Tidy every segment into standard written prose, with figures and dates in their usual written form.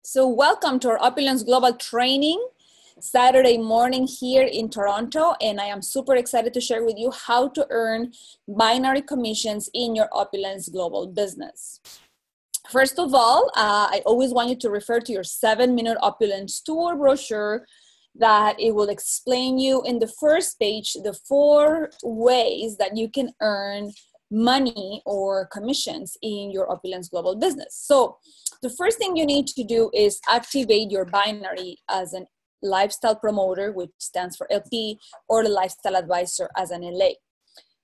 So welcome to our Opulence Global Training Saturday morning here in Toronto, and I am super excited to share with you how to earn binary commissions in your Opulence Global business. First of all, I always want you to refer to your 7-minute Opulence Tour brochure that it will explain you in the first page the 4 ways that you can earn money or commissions in your Opulence Global business. So the first thing you need to do is activate your binary as a lifestyle promoter, which stands for LP, or the lifestyle advisor as an LA.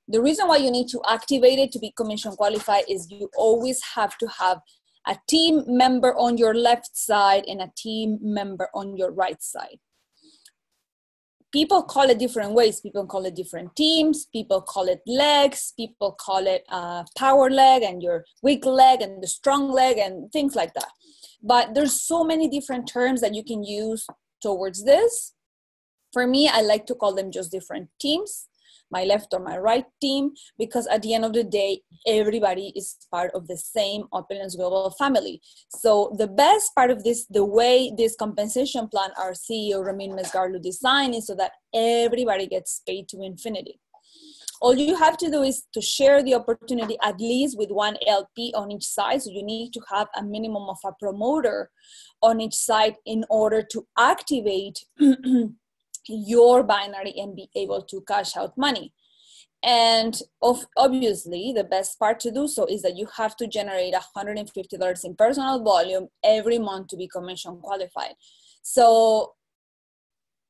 The reason why you need to activate it to be commission qualified is you always have to have a team member on your left side and a team member on your right side. People call it different ways. People call it different teams. People call it legs. People call it power leg and your weak leg and the strong leg and things like that. But there's so many different terms that you can use towards this. For me, I like to call them just different teams, my left or my right team, because at the end of the day, everybody is part of the same Opulence Global family. So the best part of this, the way this compensation plan our CEO Ramin Mesgarlu designed is so that everybody gets paid to infinity. All you have to do is to share the opportunity at least with one LP on each side. So you need to have a minimum of a promoter on each side in order to activate your binary and be able to cash out money. And obviously, the best part to do so is that you have to generate $150 in personal volume every month to be commission qualified. So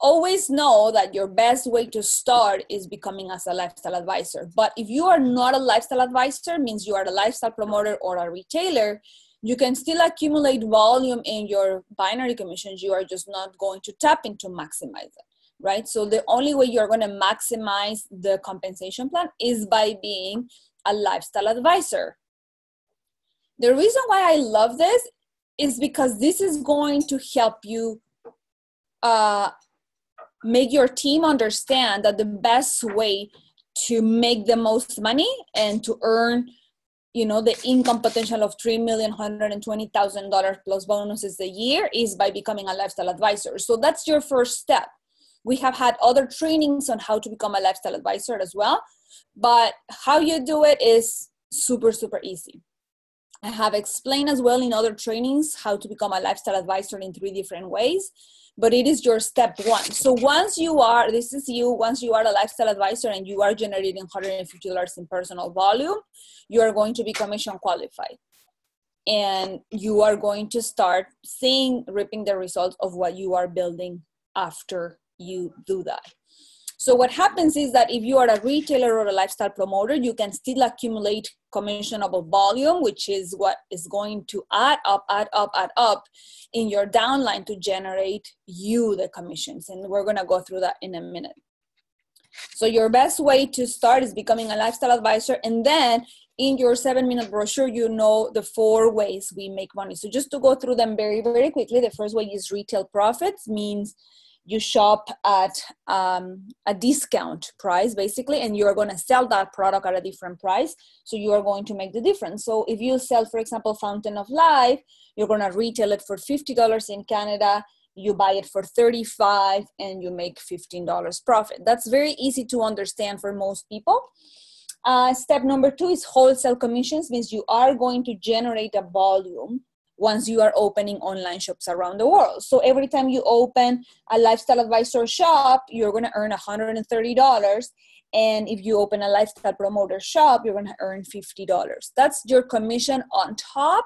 always know that your best way to start is becoming as a lifestyle advisor. But if you are not a lifestyle advisor, means you are a lifestyle promoter or a retailer, you can still accumulate volume in your binary commissions. You are just not going to tap into maximize it. Right? So the only way you're going to maximize the compensation plan is by being a lifestyle advisor. The reason why I love this is because this is going to help you make your team understand that the best way to make the most money and to earn, the income potential of $3,120,000 plus bonuses a year is by becoming a lifestyle advisor. So that's your first step. We have had other trainings on how to become a lifestyle advisor as well, but how you do it is super, super easy. I have explained as well in other trainings how to become a lifestyle advisor in 3 different ways, but it is your step 1. So once you are a lifestyle advisor and you are generating $150 in personal volume, you are going to be commission qualified. And you are going to start reaping the results of what you are building after you do that. So what happens is that if you are a retailer or a lifestyle promoter, you can still accumulate commissionable volume, which is what is going to add up in your downline to generate you the commissions. And we're going to go through that in a minute. So your best way to start is becoming a lifestyle advisor. And then in your 7-minute brochure, the 4 ways we make money. So just to go through them very, very quickly, the first way is retail profits, means you shop at a discount price, basically, and you're going to sell that product at a different price. So you are going to make the difference. So if you sell, for example, Fountain of Life, you're going to retail it for $50 in Canada. You buy it for $35 and you make $15 profit. That's very easy to understand for most people. Step number 2 is wholesale commissions, means you are going to generate a volume once you are opening online shops around the world. So every time you open a lifestyle advisor shop, you're going to earn $130. And if you open a lifestyle promoter shop, you're going to earn $50. That's your commission on top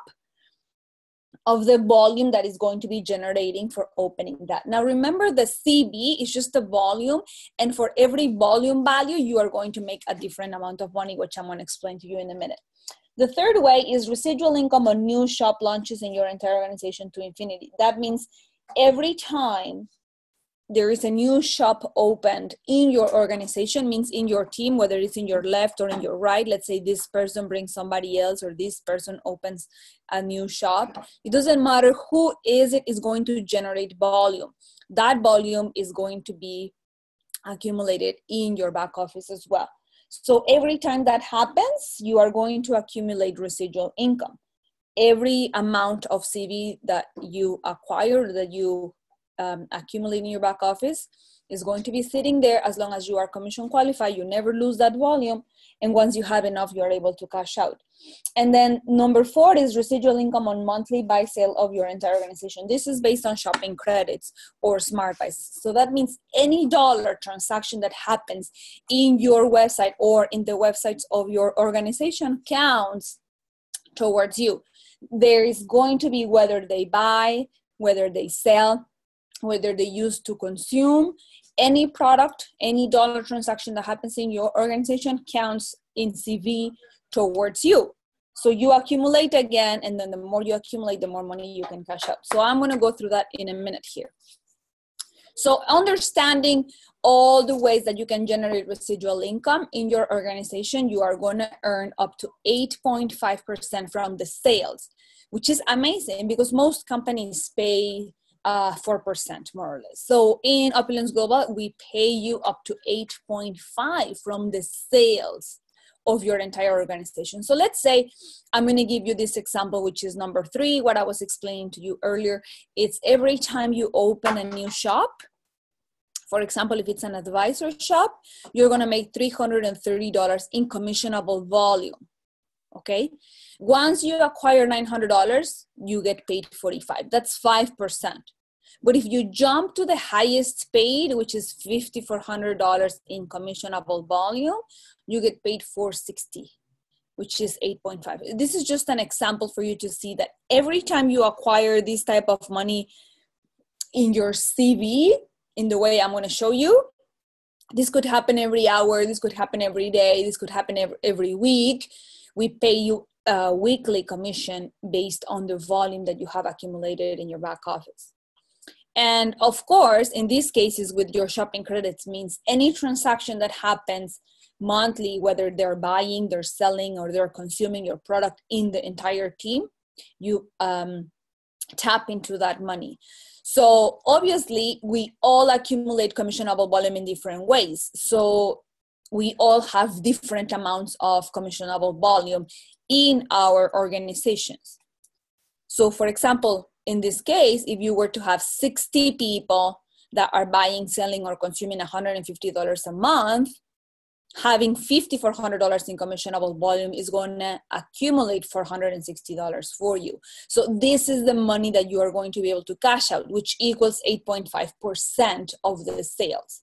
of the volume that is going to be generating for opening that. Now remember, the CB is just the volume, and for every volume value, you are going to make a different amount of money, which I'm going to explain to you in a minute. The third way is residual income on new shop launches in your entire organization to infinity. That means every time there is a new shop opened in your organization, means in your team, whether it's in your left or in your right, let's say this person brings somebody else or this person opens a new shop. It doesn't matter who is going to generate volume. That volume is going to be accumulated in your back office as well. So every time that happens, you are going to accumulate residual income. every amount of CV that you acquire, that you accumulate in your back office, is going to be sitting there as long as you are commission qualified. You never lose that volume. And once you have enough, you're able to cash out. And then number 4 is residual income on monthly buy sale of your entire organization. This is based on shopping credits or smart buys. So that means any dollar transaction that happens in your website or in the websites of your organization counts towards you. There is going to be whether they buy, whether they sell, whether they use to consume, any product, any dollar transaction that happens in your organization counts in CV towards you. So you accumulate again, and then the more you accumulate, the more money you can cash out. So I'm going to go through that in a minute here. So understanding all the ways that you can generate residual income in your organization, you are going to earn up to 8.5% from the sales, which is amazing because most companies pay 4% more or less. So in Opulence Global, we pay you up to 8.5 from the sales of your entire organization. So let's say I'm going to give you this example, which is number 3, what I was explaining to you earlier. It's every time you open a new shop, for example, if it's an advisor shop, you're going to make $330 in commissionable volume. Okay. Once you acquire $900, you get paid $45. That's 5%. But if you jump to the highest paid, which is $5,400 in commissionable volume, you get paid $460, which is 8.5. This is just an example for you to see that every time you acquire this type of money in your CV, in the way I'm going to show you, this could happen every hour, this could happen every day, this could happen every week. We pay you a weekly commission based on the volume that you have accumulated in your back office. And of course, in these cases with your shopping credits means any transaction that happens monthly, whether they're buying, they're selling, or they're consuming your product in the entire team, you tap into that money. So obviously, we all accumulate commissionable volume in different ways. So we all have different amounts of commissionable volume in our organizations. So for example, in this case, if you were to have 60 people that are buying, selling, or consuming $150 a month, having $5,400 in commissionable volume is going to accumulate $460 for you. So this is the money that you are going to be able to cash out, which equals 8.5% of the sales.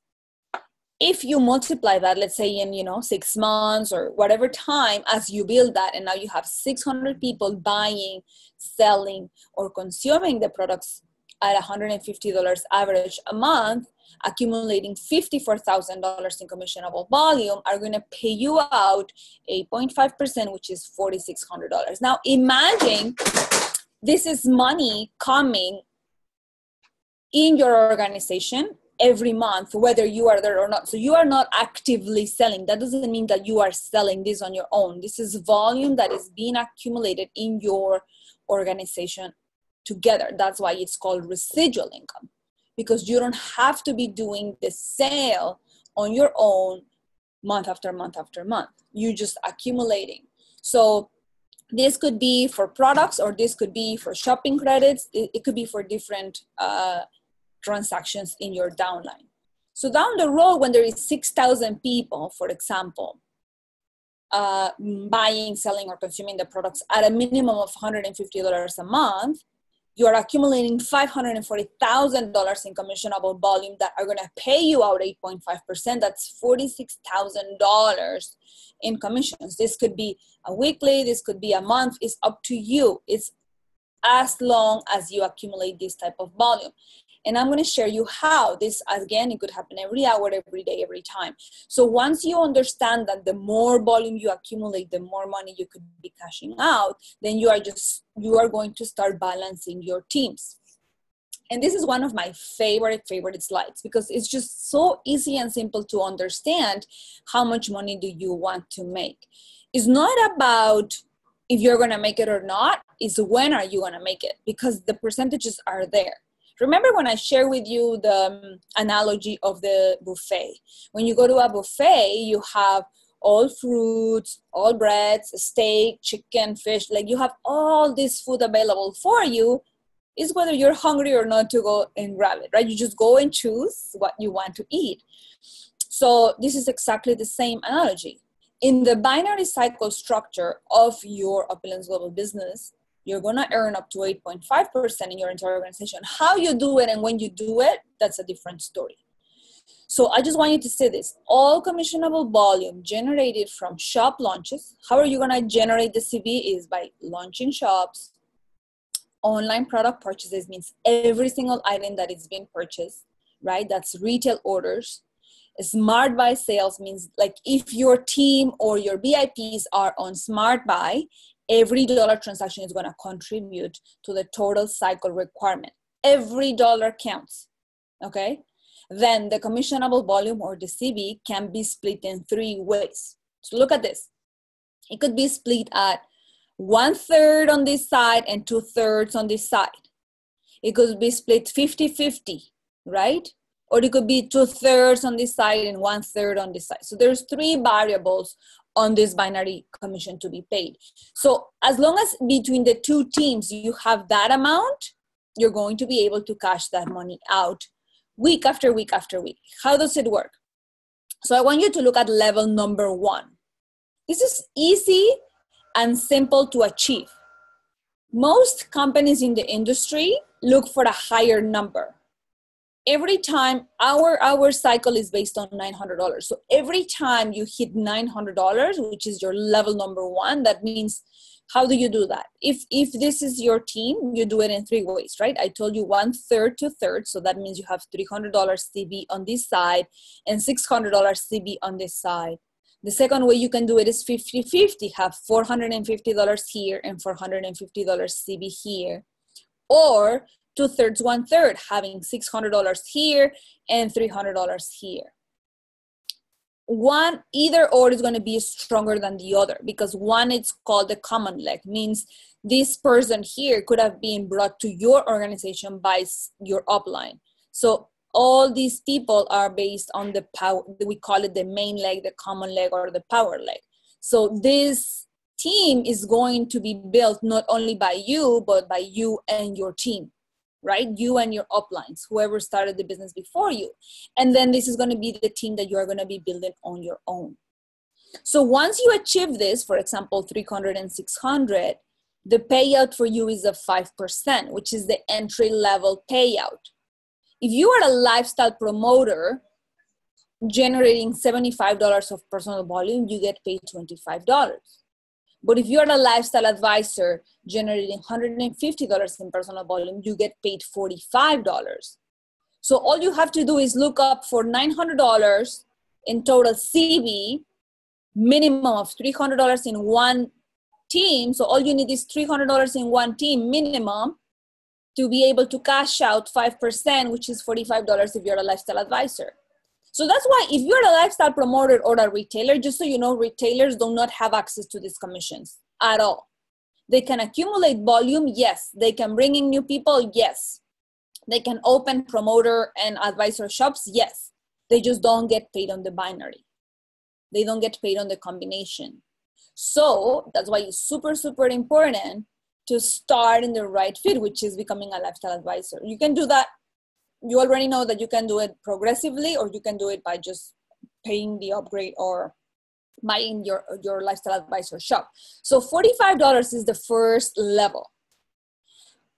If you multiply that, let's say in 6 months or whatever time, as you build that, and now you have 600 people buying, selling, or consuming the products at $150 average a month, accumulating $54,000 in commissionable volume, are going to pay you out 8.5%, which is $4,600. Now imagine this is money coming in your organization every month, whether you are there or not. So you are not actively selling. That doesn't mean that you are selling this on your own. This is volume that is being accumulated in your organization together. That's why it's called residual income, because you don't have to be doing the sale on your own month after month after month. You're just accumulating. So this could be for products, or this could be for shopping credits. It could be for different transactions in your downline. So down the road, when there is 6,000 people, for example, buying, selling, or consuming the products at a minimum of $150 a month, you are accumulating $540,000 in commissionable volume that are going to pay you out 8.5%. That's $46,000 in commissions. This could be a weekly, this could be a month. It's up to you. It's as long as you accumulate this type of volume. And I'm going to share you how this, again, it could happen every hour, every day, every time. So once you understand that the more volume you accumulate, the more money you could be cashing out, then you are going to start balancing your teams. And this is one of my favorite slides, because it's just so easy and simple to understand how much money do you want to make. It's not about if you're going to make it or not, it's when are you going to make it, because the percentages are there. Remember when I share with you the analogy of the buffet? When you go to a buffet, you have all fruits, all breads, steak, chicken, fish, like you have all this food available for you, is whether you're hungry or not to go and grab it, right? You just go and choose what you want to eat. So this is exactly the same analogy. In the binary cycle structure of your Opulence Global business, you're gonna earn up to 8.5% in your entire organization. How you do it and when you do it, that's a different story. So I just want you to say this: all commissionable volume generated from shop launches. How are you gonna generate the CV? Is by launching shops. Online product purchases means every single item that is being purchased, right? That's retail orders. Smart buy sales means like if your team or your VIPs are on smart buy, every dollar transaction is going to contribute to the total cycle requirement. Every dollar counts, okay? Then the commissionable volume or the CV can be split in 3 ways. So look at this. It could be split at 1/3 on this side and 2/3 on this side. It could be split 50-50, right? Or it could be 2/3 on this side and 1/3 on this side. So there's 3 variables on this binary commission to be paid. So as long as between the 2 teams you have that amount, you're going to be able to cash that money out week after week after week. How does it work? So I want you to look at level number 1. This is easy and simple to achieve. Most companies in the industry look for a higher number. Every time our cycle is based on $900. So every time you hit $900, which is your level number 1, that means, how do you do that? If this is your team, you do it in 3 ways, right? I told you 1/3 to 1/3. So that means you have $300 CV on this side and $600 CV on this side. The second way you can do it is 50-50, have $450 here and $450 CV here. Or 2/3, 1/3, having $600 here and $300 here. One, either or is going to be stronger than the other, because one is called the common leg, means this person here could have been brought to your organization by your upline. So all these people are based on the power, we call it the main leg, the common leg, or the power leg. So this team is going to be built not only by you, but by you and your team, right? You and your uplines, whoever started the business before you. And then this is going to be the team that you're going to be building on your own. So once you achieve this, for example, 300 and 600, the payout for you is of 5%, which is the entry level payout. If you are a lifestyle promoter generating $75 of personal volume, you get paid $25. But if you're a lifestyle advisor generating $150 in personal volume, you get paid $45. So all you have to do is look up for $900 in total CV, minimum of $300 in one team. So all you need is $300 in one team minimum to be able to cash out 5%, which is $45 if you're a lifestyle advisor. So that's why if you're a lifestyle promoter or a retailer, just so you know, retailers do not have access to these commissions at all. They can accumulate volume, yes. They can bring in new people, yes. They can open promoter and advisor shops, yes. They just don't get paid on the binary. They don't get paid on the combination. So that's why it's super, super important to start in the right fit, which is becoming a lifestyle advisor. You can do that. You already know that you can do it progressively, or you can do it by just paying the upgrade or buying your lifestyle advisor shop. So $45 is the first level.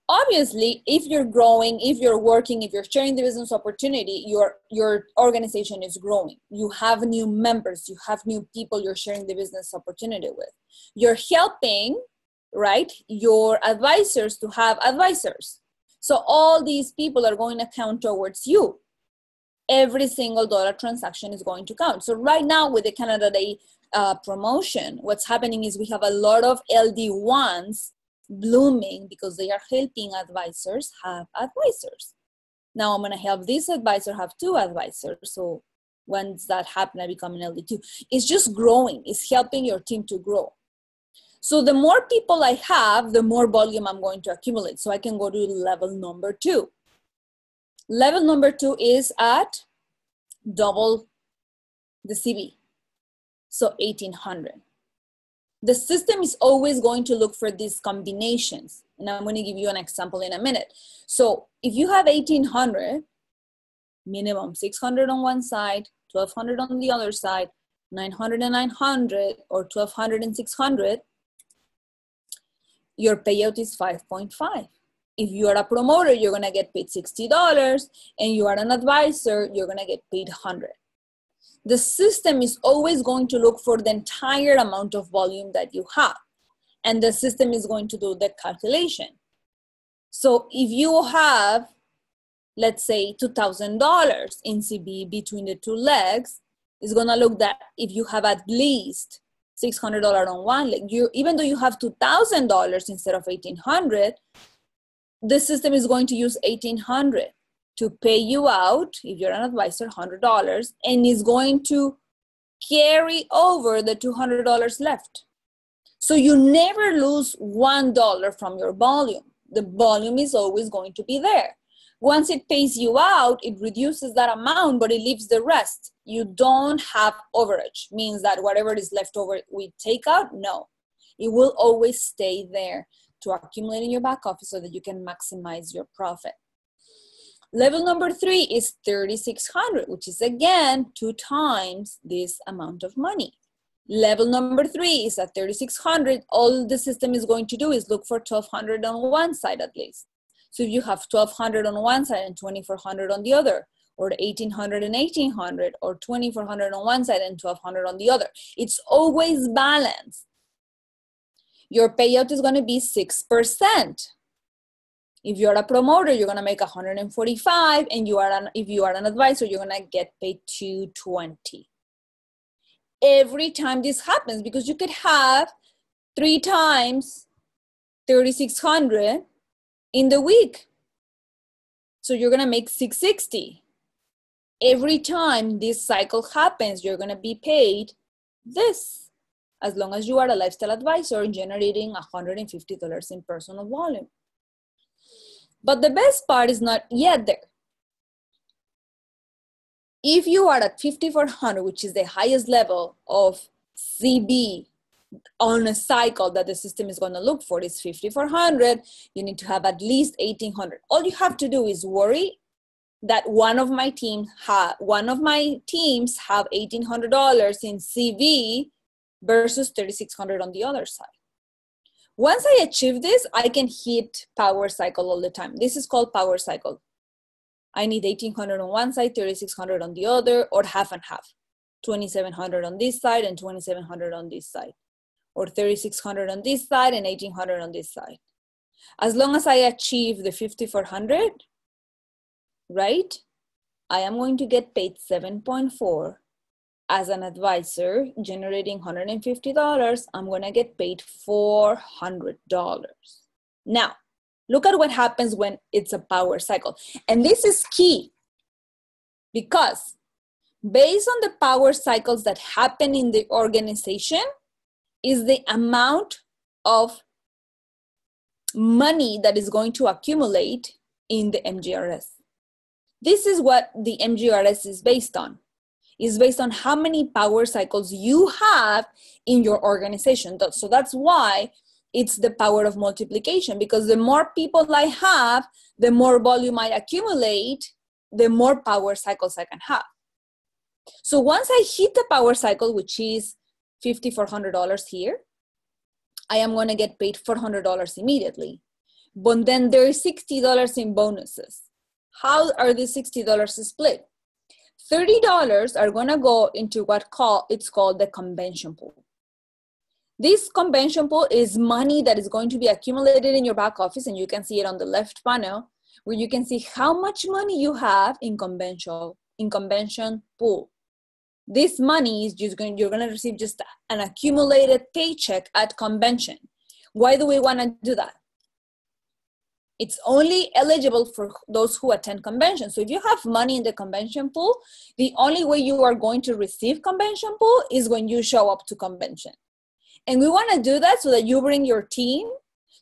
Obviously, if you're growing, if you're working, if you're sharing the business opportunity, your organization is growing. You have new members, you have new people you're sharing the business opportunity with. You're helping, right, your advisors to have advisors. So all these people are going to count towards you. Every single dollar transaction is going to count. So right now with the Canada Day promotion, what's happening is we have a lot of LD1s blooming because they are helping advisors have advisors. Now I'm going to help this advisor have 2 advisors. So once that happens, I become an LD2. It's just growing. It's helping your team to grow. So the more people I have, the more volume I'm going to accumulate. So I can go to level number 2. Level number 2 is at double the CV. so 1,800. The system is always going to look for these combinations. And I'm going to give you an example in a minute. So if you have 1,800, minimum 600 on one side, 1,200 on the other side, 900 and 900, or 1,200 and 600, your payout is 5.5. If you are a promoter, you're going to get paid $60, and you are an advisor, you're going to get paid $100. The system is always going to look for the entire amount of volume that you have, and the system is going to do the calculation. So if you have, let's say, $2,000 in CB between the two legs, it's going to look that if you have at least $600 on one leg, even though you have $2,000 instead of 1,800, the system is going to use 1,800 to pay you out, if you're an advisor, $100, and is going to carry over the $200 left. So you never lose $1 from your volume. The volume is always going to be there. Once it pays you out, it reduces that amount, but it leaves the rest. You don't have overage, means that whatever is left over we take out, no. It will always stay there to accumulate in your back office so that you can maximize your profit. Level number 3 is 3,600, which is again 2 times this amount of money. Level number 3 is at 3,600. All the system is going to do is look for 1,200 on one side at least. So if you have 1,200 on one side and 2,400 on the other, or 1,800 and 1,800, or 2,400 on one side and 1,200 on the other, it's always balanced. Your payout is going to be 6%. If you're a promoter, you're going to make 145, and if you are an advisor, you're going to get paid 220. Every time this happens, because you could have 3 times 3,600 in the week. So you're going to make 660. Every time this cycle happens, you're going to be paid this, as long as you are a lifestyle advisor generating $150 in personal volume. But the best part is not yet there. If you are at 5,400, which is the highest level of CB on a cycle that the system is going to look for, is 5,400, you need to have at least 1,800. All you have to do is worry that one of my teams have $1,800 in CV versus 3,600 on the other side. Once I achieve this, I can hit power cycle all the time. This is called power cycle. I need 1,800 on one side, 3,600 on the other, or half and half. 2,700 on this side and 2,700 on this side. Or 3,600 on this side and 1,800 on this side. As long as I achieve the 5,400, right, I am going to get paid 7.4 as an advisor, generating $150. I'm going to get paid $400. Now, look at what happens when it's a power cycle. And this is key, because based on the power cycles that happen in the organization is the amount of money that is going to accumulate in the MGRS. This is what the MGRS is based on. It's based on how many power cycles you have in your organization. So that's why it's the power of multiplication, because the more people I have, the more volume I accumulate, the more power cycles I can have. So once I hit the power cycle, which is $5,400 here, I am going to get paid $400 immediately. But then there's $60 in bonuses. How are the $60 split? $30 are going to go into it's called the convention pool. This convention pool is money that is going to be accumulated in your back office, and you can see it on the left panel, where you can see how much money you have in convention pool. This money is you're going to receive just an accumulated paycheck at convention. Why do we want to do that? It's only eligible for those who attend convention. So if you have money in the convention pool, the only way you are going to receive convention pool is when you show up to convention. And we want to do that so that you bring your team,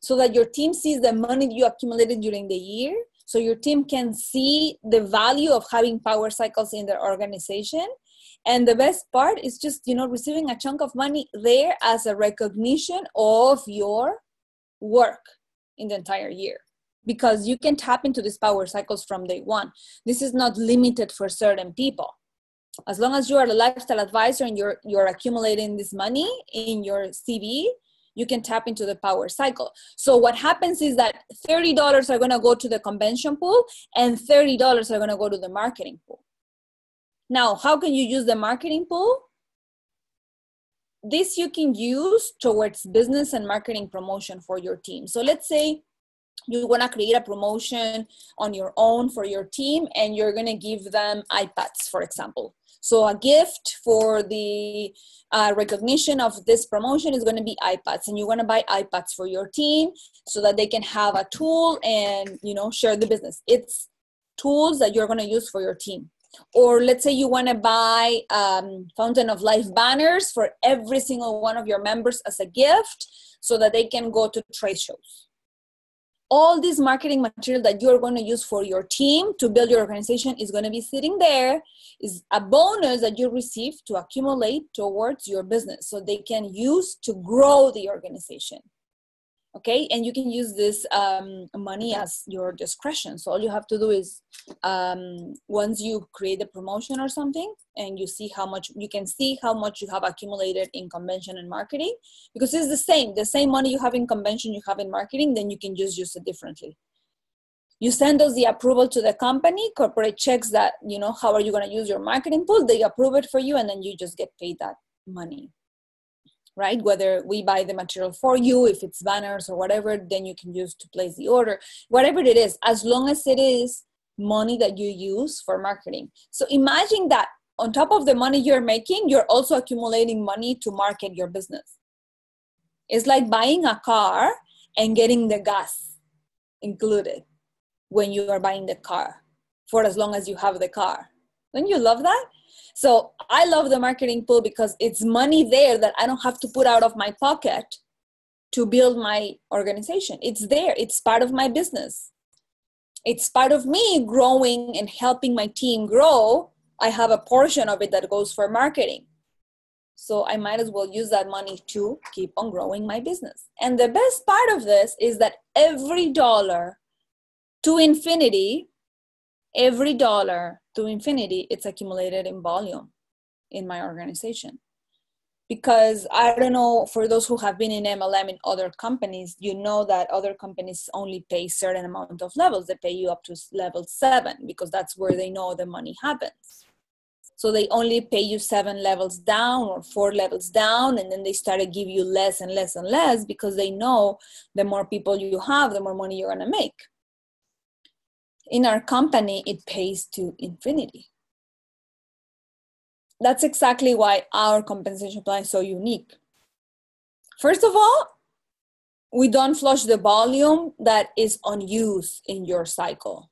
so that your team sees the money you accumulated during the year, so your team can see the value of having power cycles in their organization, And the best part is just, receiving a chunk of money there as a recognition of your work in the entire year, because you can tap into these power cycles from day one. This is not limited for certain people. As long as you are a lifestyle advisor and you're accumulating this money in your CV, you can tap into the power cycle. So what happens is that $30 are going to go to the convention pool and $30 are going to go to the marketing pool. Now, how can you use the marketing pool? This you can use towards business and marketing promotion for your team. So let's say you want to create a promotion on your own for your team and you're going to give them iPads, for example. So a gift for the recognition of this promotion is going to be iPads, and you want to buy iPads for your team so that they can have a tool and, share the business. It's tools that you're going to use for your team. Or let's say you want to buy Fountain of Life banners for every single one of your members as a gift so that they can go to trade shows. All this marketing material that you're going to use for your team to build your organization is going to be sitting there, is a bonus that you receive to accumulate towards your business so they can use to grow the organization. Okay, and you can use this money as your discretion. So all you have to do is once you create a promotion or something and you see how much, you can see how much you have accumulated in convention and marketing, because it's the same money you have in convention, you have in marketing, then you can just use it differently. You send us the approval to the company, corporate checks that, how are you going to use your marketing pool? They approve it for you and then you just get paid that money. Right? Whether we buy the material for you, if it's banners or whatever, then you can use to place the order, whatever it is, as long as it is money that you use for marketing. So imagine that on top of the money you're making, you're also accumulating money to market your business. It's like buying a car and getting the gas included when you are buying the car for as long as you have the car. Don't you love that? So I love the marketing pool because it's money there that I don't have to put out of my pocket to build my organization. It's there. It's part of my business. It's part of me growing and helping my team grow. I have a portion of it that goes for marketing. So I might as well use that money to keep on growing my business. And the best part of this is that every dollar to infinity, it's accumulated in volume in my organization. Because I don't know, for those who have been in MLM in other companies, you know that other companies only pay certain amount of levels. They pay you up to level 7 because that's where they know the money happens. So they only pay you 7 levels down or 4 levels down, and then they start to give you less and less and less because they know the more people you have, the more money you're going to make. In our company, it pays to infinity. That's exactly why our compensation plan is so unique. First of all, we don't flush the volume that is unused in your cycle.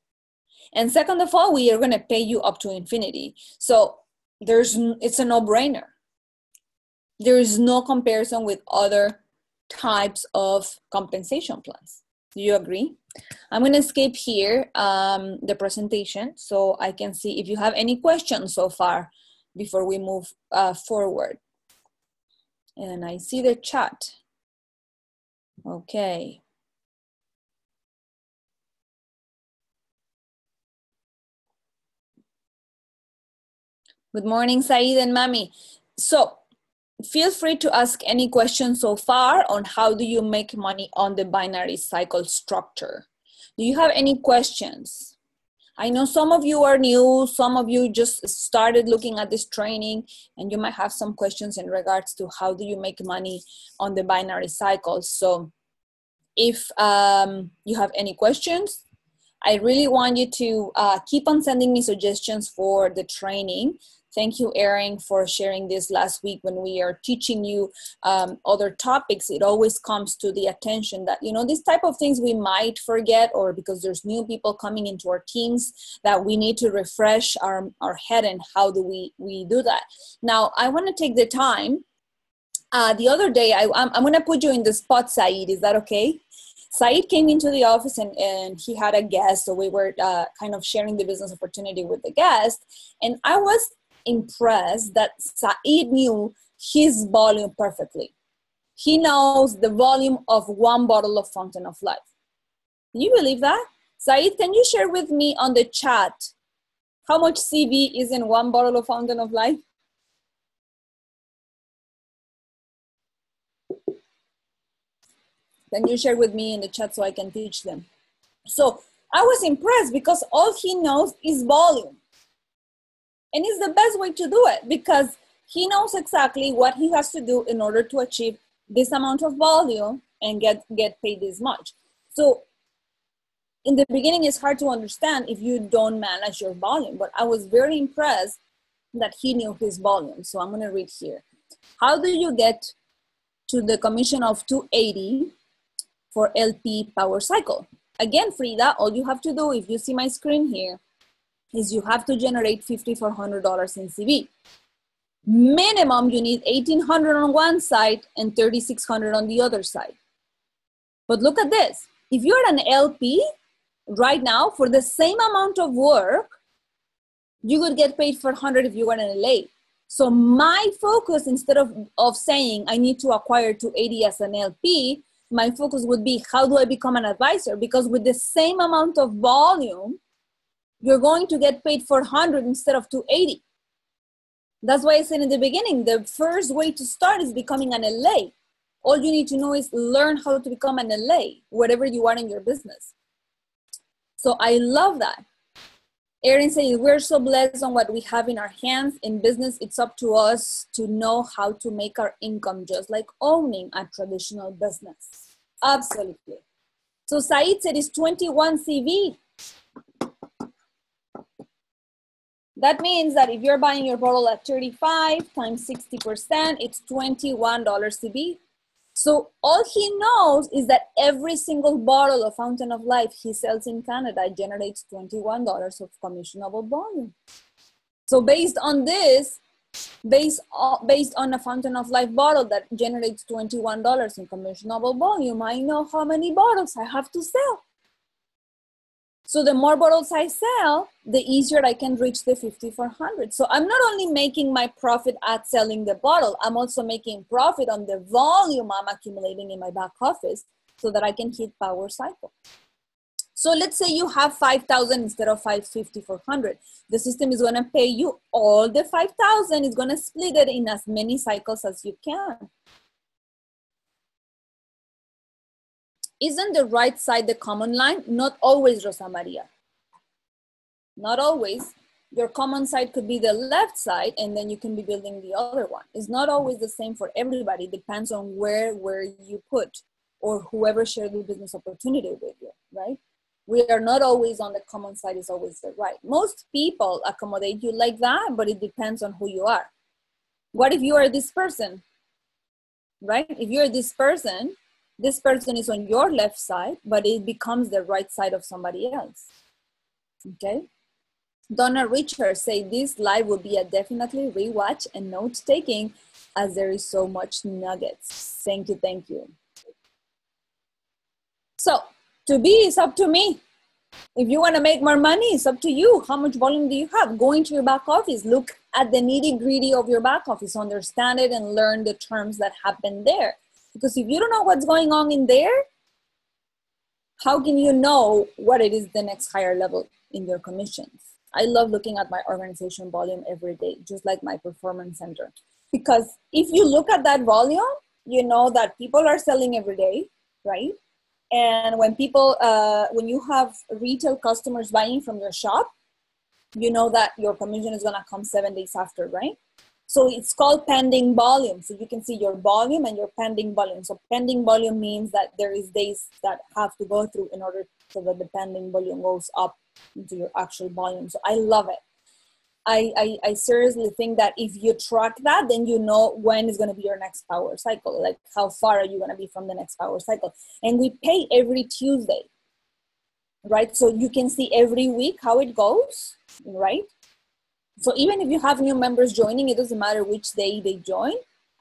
And second of all, we are going to pay you up to infinity. So it's a no-brainer. There is no comparison with other types of compensation plans. Do you agree? I'm going to skip here the presentation so I can see if you have any questions so far before we move forward. And I see the chat. Okay. Good morning, Saeed and Mami. So feel free to ask any questions so far on how do you make money on the binary cycle structure. Do you have any questions? I know some of you are new, some of you just started looking at this training, and you might have some questions in regards to how do you make money on the binary cycle. So if you have any questions, I really want you to keep on sending me suggestions for the training. Thank you, Erin, for sharing this last week when we are teaching you other topics. It always comes to the attention that, these type of things we might forget, or because there's new people coming into our teams, that we need to refresh our head and how do we do that. Now, I want to take the time. The other day, I'm going to put you in the spot, Saeed. Is that okay? Saeed came into the office and he had a guest. So we were kind of sharing the business opportunity with the guest. And I was impressed that Saeed knew his volume perfectly. He knows the volume of one bottle of Fountain of Life. Can you believe that? Saeed, can you share with me on the chat how much CV is in one bottle of Fountain of Life? Can you share with me in the chat so I can teach them? So I was impressed because all he knows is volume. And it's the best way to do it because he knows exactly what he has to do in order to achieve this amount of volume and get paid this much. So in the beginning, it's hard to understand if you don't manage your volume, but I was very impressed that he knew his volume. So I'm going to read here. How do you get to the commission of 280 for LP power cycle? Again, Frida, all you have to do, if you see my screen here, is you have to generate $5,400 in CV. Minimum, you need $1,800 on one side and $3,600 on the other side. But look at this. If you're an LP right now, for the same amount of work, you would get paid for 100 if you were an LA. So my focus, instead of saying I need to acquire 280 as an LP, my focus would be how do I become an advisor? Because with the same amount of volume, you're going to get paid for 100 instead of 280. That's why I said in the beginning, the first way to start is becoming an LA. All you need to know is learn how to become an LA, whatever you are in your business. So I love that. Erin says, we're so blessed on what we have in our hands. In business, it's up to us to know how to make our income, just like owning a traditional business. Absolutely. So Said said it's 21 CV. That means that if you're buying your bottle at 35 times 60%, it's $21 CV. So all he knows is that every single bottle of Fountain of Life he sells in Canada generates $21 of commissionable volume. So based on this, based on a Fountain of Life bottle that generates $21 in commissionable volume, I know how many bottles I have to sell. So the more bottles I sell, the easier I can reach the 5,400. So I'm not only making my profit at selling the bottle, I'm also making profit on the volume I'm accumulating in my back office so that I can hit power cycle. So let's say you have 5,000 instead of 5,400. The system is going to pay you all the 5,000. It's going to split it in as many cycles as you can. Isn't the right side the common line? Not always, Rosa Maria. Not always. Your common side could be the left side, and then you can be building the other one. It's not always the same for everybody. It depends on where you put or whoever shared the business opportunity with you, right? We are not always on the common side is always the right. Most people accommodate you like that, but it depends on who you are. What if you are this person, right? If you're this person is on your left side, but it becomes the right side of somebody else, okay? Donna Richards say this live will be a definitely rewatch and note-taking as there is so much nuggets. Thank you, thank you. So, to be is up to me. If you want to make more money, it's up to you. How much volume do you have? Go into your back office, look at the nitty-gritty of your back office, understand it and learn the terms that happen there. Because if you don't know what's going on in there, how can you know what it is the next higher level in your commissions? I love looking at my organization volume every day, just like my performance center. Because if you look at that volume, you know that people are selling every day, right? And when people, when you have retail customers buying from your shop, you know that your commission is gonna come 7 days after, right? So it's called pending volume. So you can see your volume and your pending volume. So pending volume means that there is days that have to go through in order so that the pending volume goes up into your actual volume. So I love it. I seriously think that if you track that, then you know when is going to be your next power cycle. Like how far are you going to be from the next power cycle? And we pay every Tuesday, right? So you can see every week how it goes, right? So even if you have new members joining, it doesn't matter which day they join.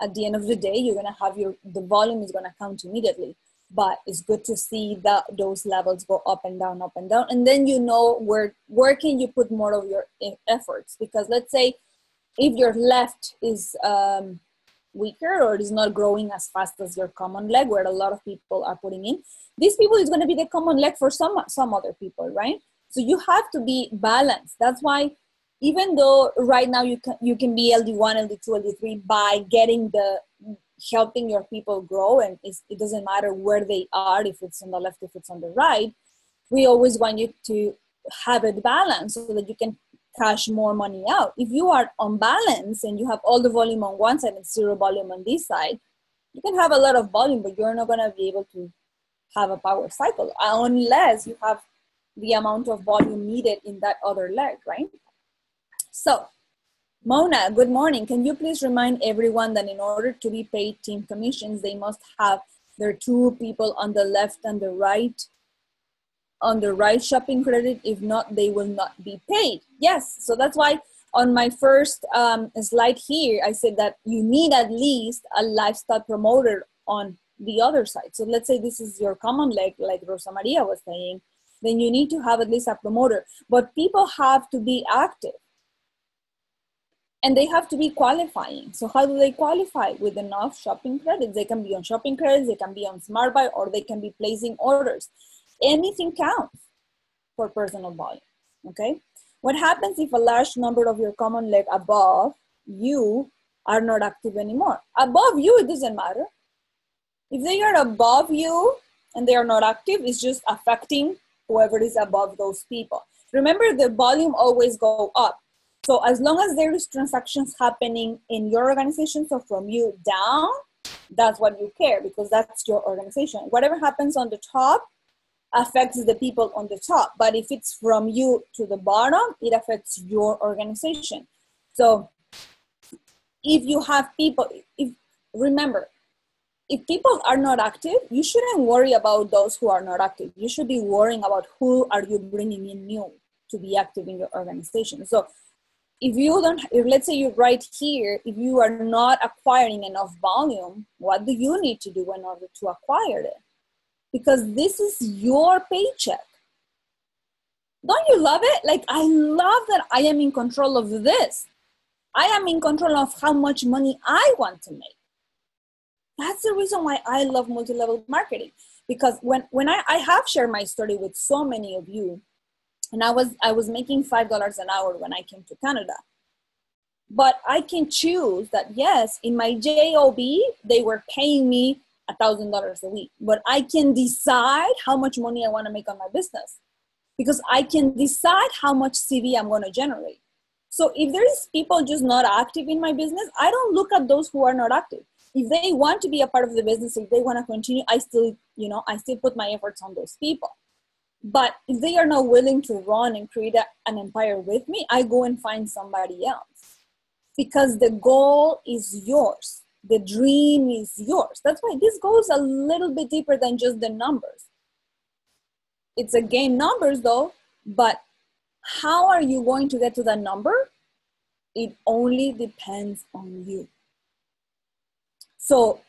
At the end of the day, you're going to have the volume is going to count immediately. But it's good to see that those levels go up and down. And then you know where can you put more of your efforts. Because let's say If your left is weaker or is not growing as fast as your common leg, where a lot of people are putting in, these people is going to be the common leg for some other people, right? So you have to be balanced. That's why even though right now you can be LD1, LD2, LD3 by getting helping your people grow, and it doesn't matter where they are, if it's on the left, if it's on the right, we always want you to have it balanced so that you can cash more money out. If you are unbalanced and you have all the volume on one side and zero volume on this side, you can have a lot of volume, but you're not going to be able to have a power cycle unless you have the amount of volume needed in that other leg, right? So, Mona, good morning. Can you please remind everyone that in order to be paid team commissions, they must have their two people on the left and the right on the right shopping credit? If not, they will not be paid. Yes, so that's why on my first slide here, I said that you need at least a lifestyle promoter on the other side. So let's say this is your common leg, like Rosa Maria was saying, then you need to have at least a promoter. But people have to be active and they have to be qualifying. So how do they qualify? With enough shopping credits. They can be on shopping credits, they can be on Smart Buy, or they can be placing orders. Anything counts for personal volume, okay? What happens if a large number of your common leg above you are not active anymore? Above you, it doesn't matter. If they are above you and they are not active, it's just affecting whoever is above those people. Remember, the volume always go up. So as long as there is transactions happening in your organization, so from you down, that's what you care, because that's your organization. Whatever happens on the top affects the people on the top. But if it's from you to the bottom, it affects your organization. So if you have people, remember, if people are not active, you shouldn't worry about those who are not active. You should be worrying about who are you bringing in new to be active in your organization. So if let's say you're right here, if you are not acquiring enough volume, what do you need to do in order to acquire it? Because this is your paycheck. Don't you love it? Like, I love that I am in control of this. I am in control of how much money I want to make. That's the reason why I love multi-level marketing. Because when I have shared my story with so many of you, and I was making $5 an hour when I came to Canada. But I can choose that, yes, in my JOB, they were paying me $1,000 a week, but I can decide how much money I want to make on my business, because I can decide how much CV I'm going to generate. So if there is people just not active in my business, I don't look at those who are not active. If they want to be a part of the business, if they want to continue, I still put my efforts on those people. But if they are not willing to run and create an empire with me, I go and find somebody else, because the goal is yours. The dream is yours. That's why this goes a little bit deeper than just the numbers. It's a game numbers though, but how are you going to get to that number? It only depends on you. So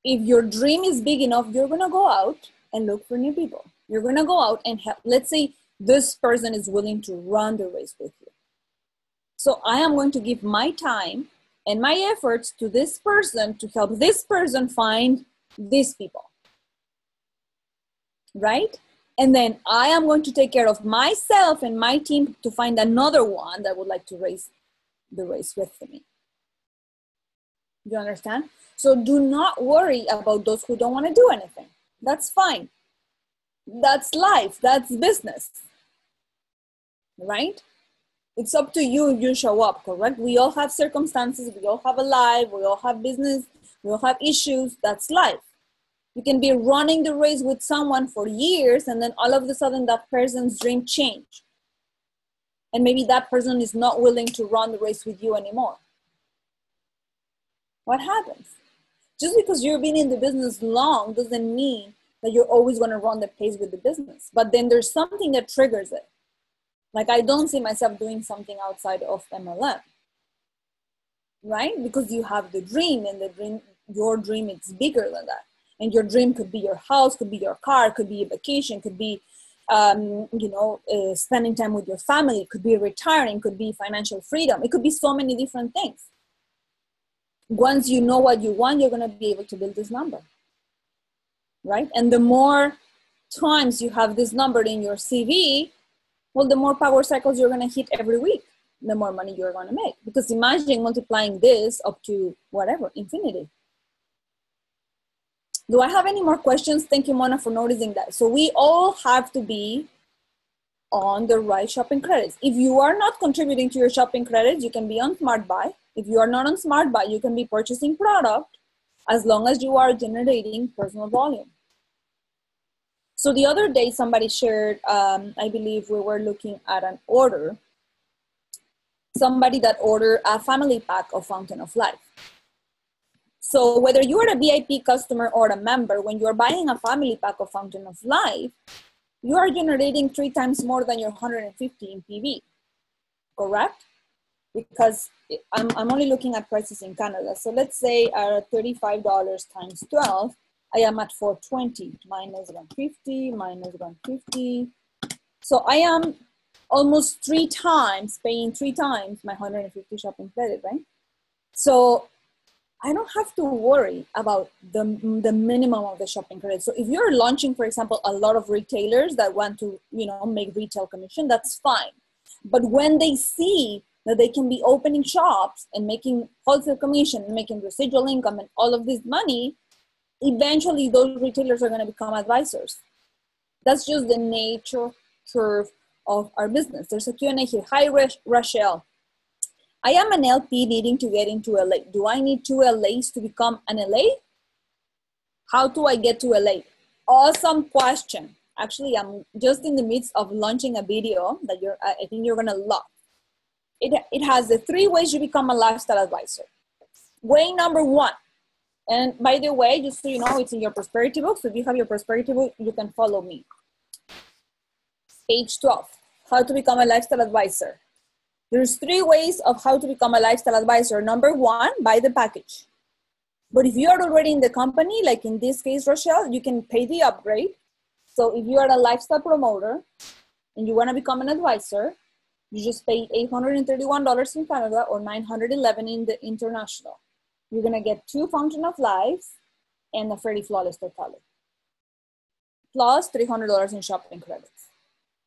if your dream is big enough, you're going to go out and look for new people. You're going to go out and help. Let's say this person is willing to run the race with you. So I am going to give my time and my efforts to this person to help this person find these people, right? And then I am going to take care of myself and my team to find another one that would like to race the race with me. You understand? So do not worry about those who don't want to do anything. That's fine. That's life. That's business, right? It's up to you if you show up, correct? We all have circumstances. We all have a life. We all have business. We all have issues. That's life. You can be running the race with someone for years, and then all of a sudden that person's dream changed. And maybe that person is not willing to run the race with you anymore. What happens? Just because you've been in the business long doesn't mean that you're always going to run the pace with the business. But then there's something that triggers it. Like, I don't see myself doing something outside of MLM, right? Because you have the dream, and your dream is bigger than that. And your dream could be your house, could be your car, could be a vacation, could be spending time with your family. It could be retiring, could be financial freedom. It could be so many different things. Once you know what you want, you're going to be able to build this number, right? And the more times you have this number in your CV, well, the more power cycles you're going to hit every week, the more money you're going to make. Because imagine multiplying this up to whatever, infinity. Do I have any more questions? Thank you, Mona, for noticing that. So we all have to be on the right shopping credits. If you are not contributing to your shopping credits, you can be on Smart Buy. If you are not on Smart Buy, you can be purchasing product as long as you are generating personal volume. So the other day, somebody shared, I believe we were looking at an order, somebody that ordered a family pack of Fountain of Life. So whether you are a VIP customer or a member, when you're buying a family pack of Fountain of Life, you are generating 3 times more than your 150 in PV, correct? Because I'm only looking at prices in Canada. So let's say at $35 times 12, I am at 420 minus 150 minus 150. So I am almost 3 times, paying 3 times my 150 shopping credit, right? So I don't have to worry about the minimum of the shopping credit. So if you're launching, for example, a lot of retailers that want to, make retail commission, that's fine. But when they see that they can be opening shops and making wholesale commission and making residual income and all of this money, eventually those retailers are going to become advisors. That's just the nature curve of our business. There's a Q&A here. Hi, Rachel. I am an LP needing to get into LA. Do I need 2 LAs to become an LA? How do I get to LA? Awesome question. Actually, I'm just in the midst of launching a video that I think you're gonna love. It has the 3 ways you become a lifestyle advisor. Way number 1, and by the way, just so you know, it's in your prosperity book. So if you have your prosperity book, you can follow me. Page 12, how to become a lifestyle advisor. There's 3 ways of how to become a lifestyle advisor. Number 1, buy the package. But if you are already in the company, like in this case, Rochelle, you can pay the upgrade. So if you are a lifestyle promoter and you want to become an advisor, you just pay $831 in Canada or $911 in the international. You're going to get 2 Fountain of Life and a Freddy Flawless Totality, plus $300 in shopping credits.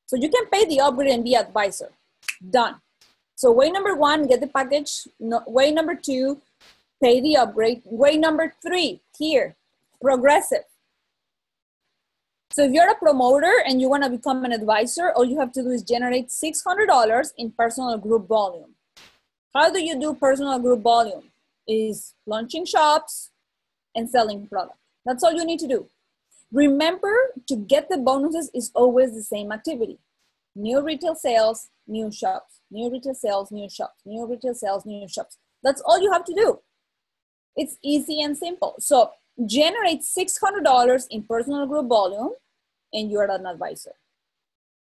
So you can pay the upgrade and be advisor. Done. So way number 1, get the package. Way number 2, pay the upgrade. Way number 3, here, progressive. So if you're a promoter and you want to become an advisor, all you have to do is generate $600 in personal group volume. How do you do personal group volume? Is launching shops and selling product. That's all you need to do. Remember, to get the bonuses is always the same activity. New retail sales, new shops. New retail sales, new shops. New retail sales, new shops. That's all you have to do. It's easy and simple. So generate $600 in personal group volume and you're an advisor.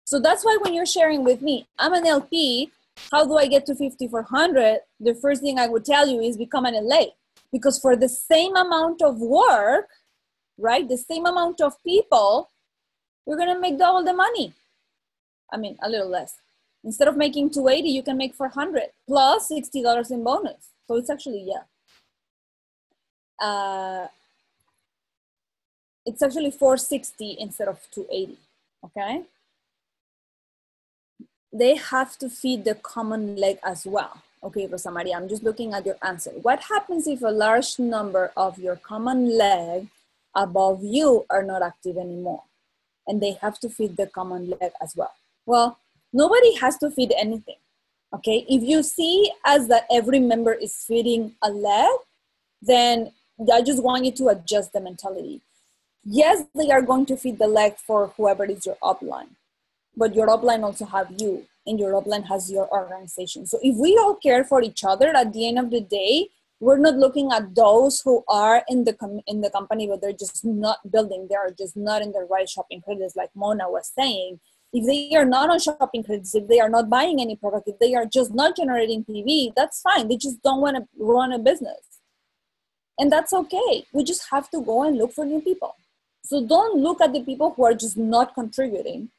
So that's why when you're sharing with me, I'm an LP, how do I get to 5,400? The first thing I would tell you is become an LA. Because for the same amount of work, right, the same amount of people, you're going to make double the money. I mean, a little less. Instead of making 280, you can make 400 plus $60 in bonus. So it's actually, it's actually 460 instead of 280, okay? They have to feed the common leg as well. Okay, Rosa Maria, I'm just looking at your answer. What happens if a large number of your common leg above you are not active anymore? And they have to feed the common leg as well. Well, nobody has to feed anything, okay? If you see as that every member is feeding a leg, then I just want you to adjust the mentality. Yes, they are going to feed the leg for whoever is your upline, but your upline also have you, and your upline has your organization. So if we all care for each other, at the end of the day, we're not looking at those who are in the company, but they're just not building. They are just not in the right shopping credits, like Mona was saying. If they are not on shopping credits, if they are not buying any product, if they are just not generating PV, that's fine. They just don't want to run a business. And that's okay. We just have to go and look for new people. So don't look at the people who are just not contributing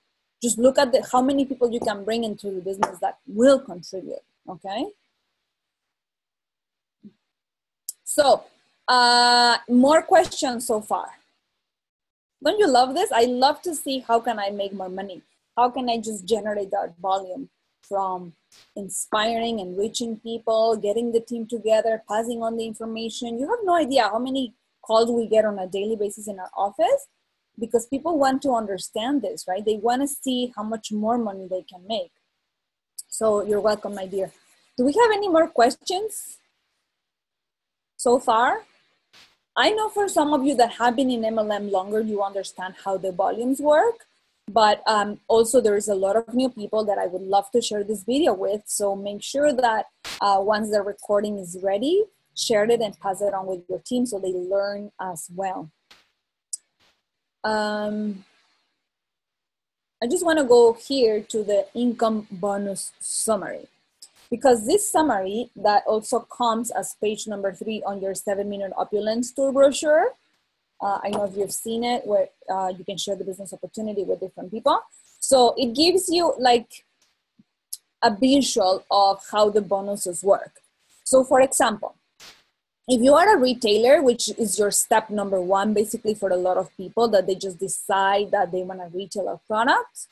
Just look at how many people you can bring into the business that will contribute, okay? So, more questions so far. Don't you love this? I love to see how can I make more money? How can I just generate that volume from inspiring and reaching people, getting the team together, passing on the information. You have no idea how many calls we get on a daily basis in our office because people want to understand this, right? They want to see how much more money they can make. So you're welcome, my dear. Do we have any more questions so far? I know for some of you that have been in MLM longer, you understand how the volumes work, but also there is a lot of new people that I would love to share this video with. So make sure that once the recording is ready, share it and pass it on with your team so they learn as well. I just want to go here to the income bonus summary. Because this summary that also comes as page number 3 on your 7-minute Opulence tour brochure. I know if you've seen it where you can share the business opportunity with different people. So it gives you like a visual of how the bonuses work. So for example, if you are a retailer, which is your step number 1, basically for a lot of people that they just decide that they want to retail a product,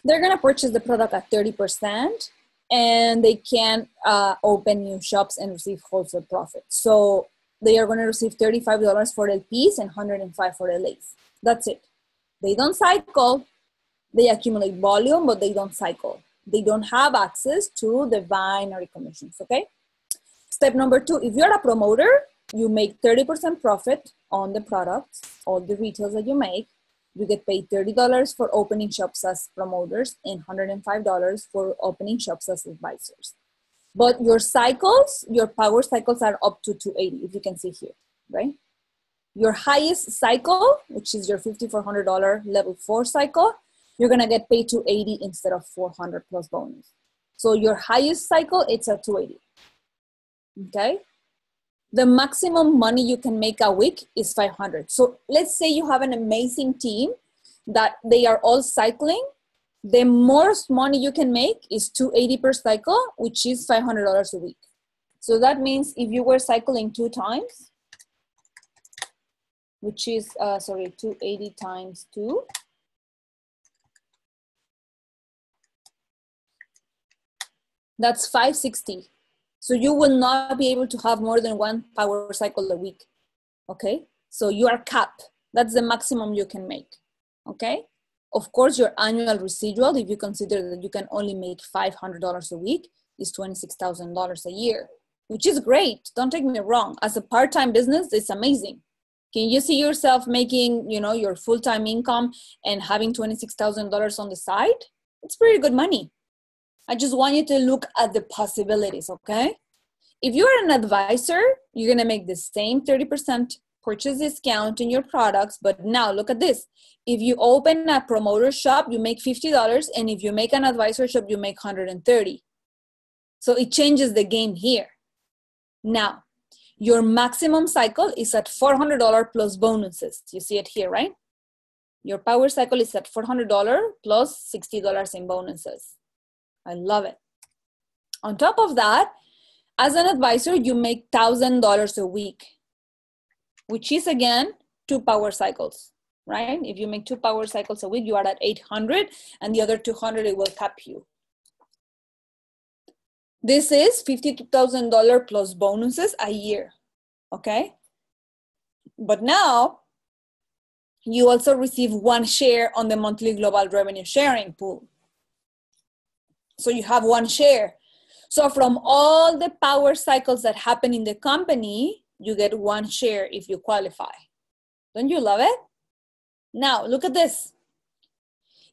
they're going to purchase the product at 30%. And they can open new shops and receive wholesale profit. So they are going to receive $35 for the piece and $105 for the lace. That's it. They don't cycle. They accumulate volume, but they don't cycle. They don't have access to the binary commissions, okay? Step number 2, if you're a promoter, you make 30% profit on the products, all the retails that you make. You get paid $30 for opening shops as promoters and $105 for opening shops as advisors. But your cycles, your power cycles are up to 280, if you can see here, right? Your highest cycle, which is your $5,400 level 4 cycle, you're gonna get paid 280 instead of 400 plus bonus. So your highest cycle, it's at 280, okay? The maximum money you can make a week is 500. So let's say you have an amazing team that they are all cycling. The most money you can make is 280 per cycle, which is $500 a week. So that means if you were cycling 2 times, which is, 280 times 2. That's 560. So you will not be able to have more than 1 power cycle a week, okay? So you are capped. That's the maximum you can make, okay? Of course, your annual residual, if you consider that you can only make $500 a week, is $26,000 a year, which is great. Don't take me wrong. As a part-time business, it's amazing. Can you see yourself making, you know, your full-time income and having $26,000 on the side? It's pretty good money. I just want you to look at the possibilities, okay? If you're an advisor, you're gonna make the same 30% purchase discount in your products, but now look at this. If you open a promoter shop, you make $50, and if you make an advisor shop, you make $130. So it changes the game here. Now, your maximum cycle is at $400 plus bonuses. You see it here, right? Your power cycle is at $400 plus $60 in bonuses. I love it. On top of that, as an advisor, you make $1,000 a week, which is again 2 power cycles, right? If you make 2 power cycles a week, you are at 800, and the other 200, it will cap you. This is $52,000 plus bonuses a year, okay? But now, you also receive 1 share on the monthly global revenue sharing pool. So you have 1 share. So from all the power cycles that happen in the company, you get 1 share if you qualify. Don't you love it? Now, look at this.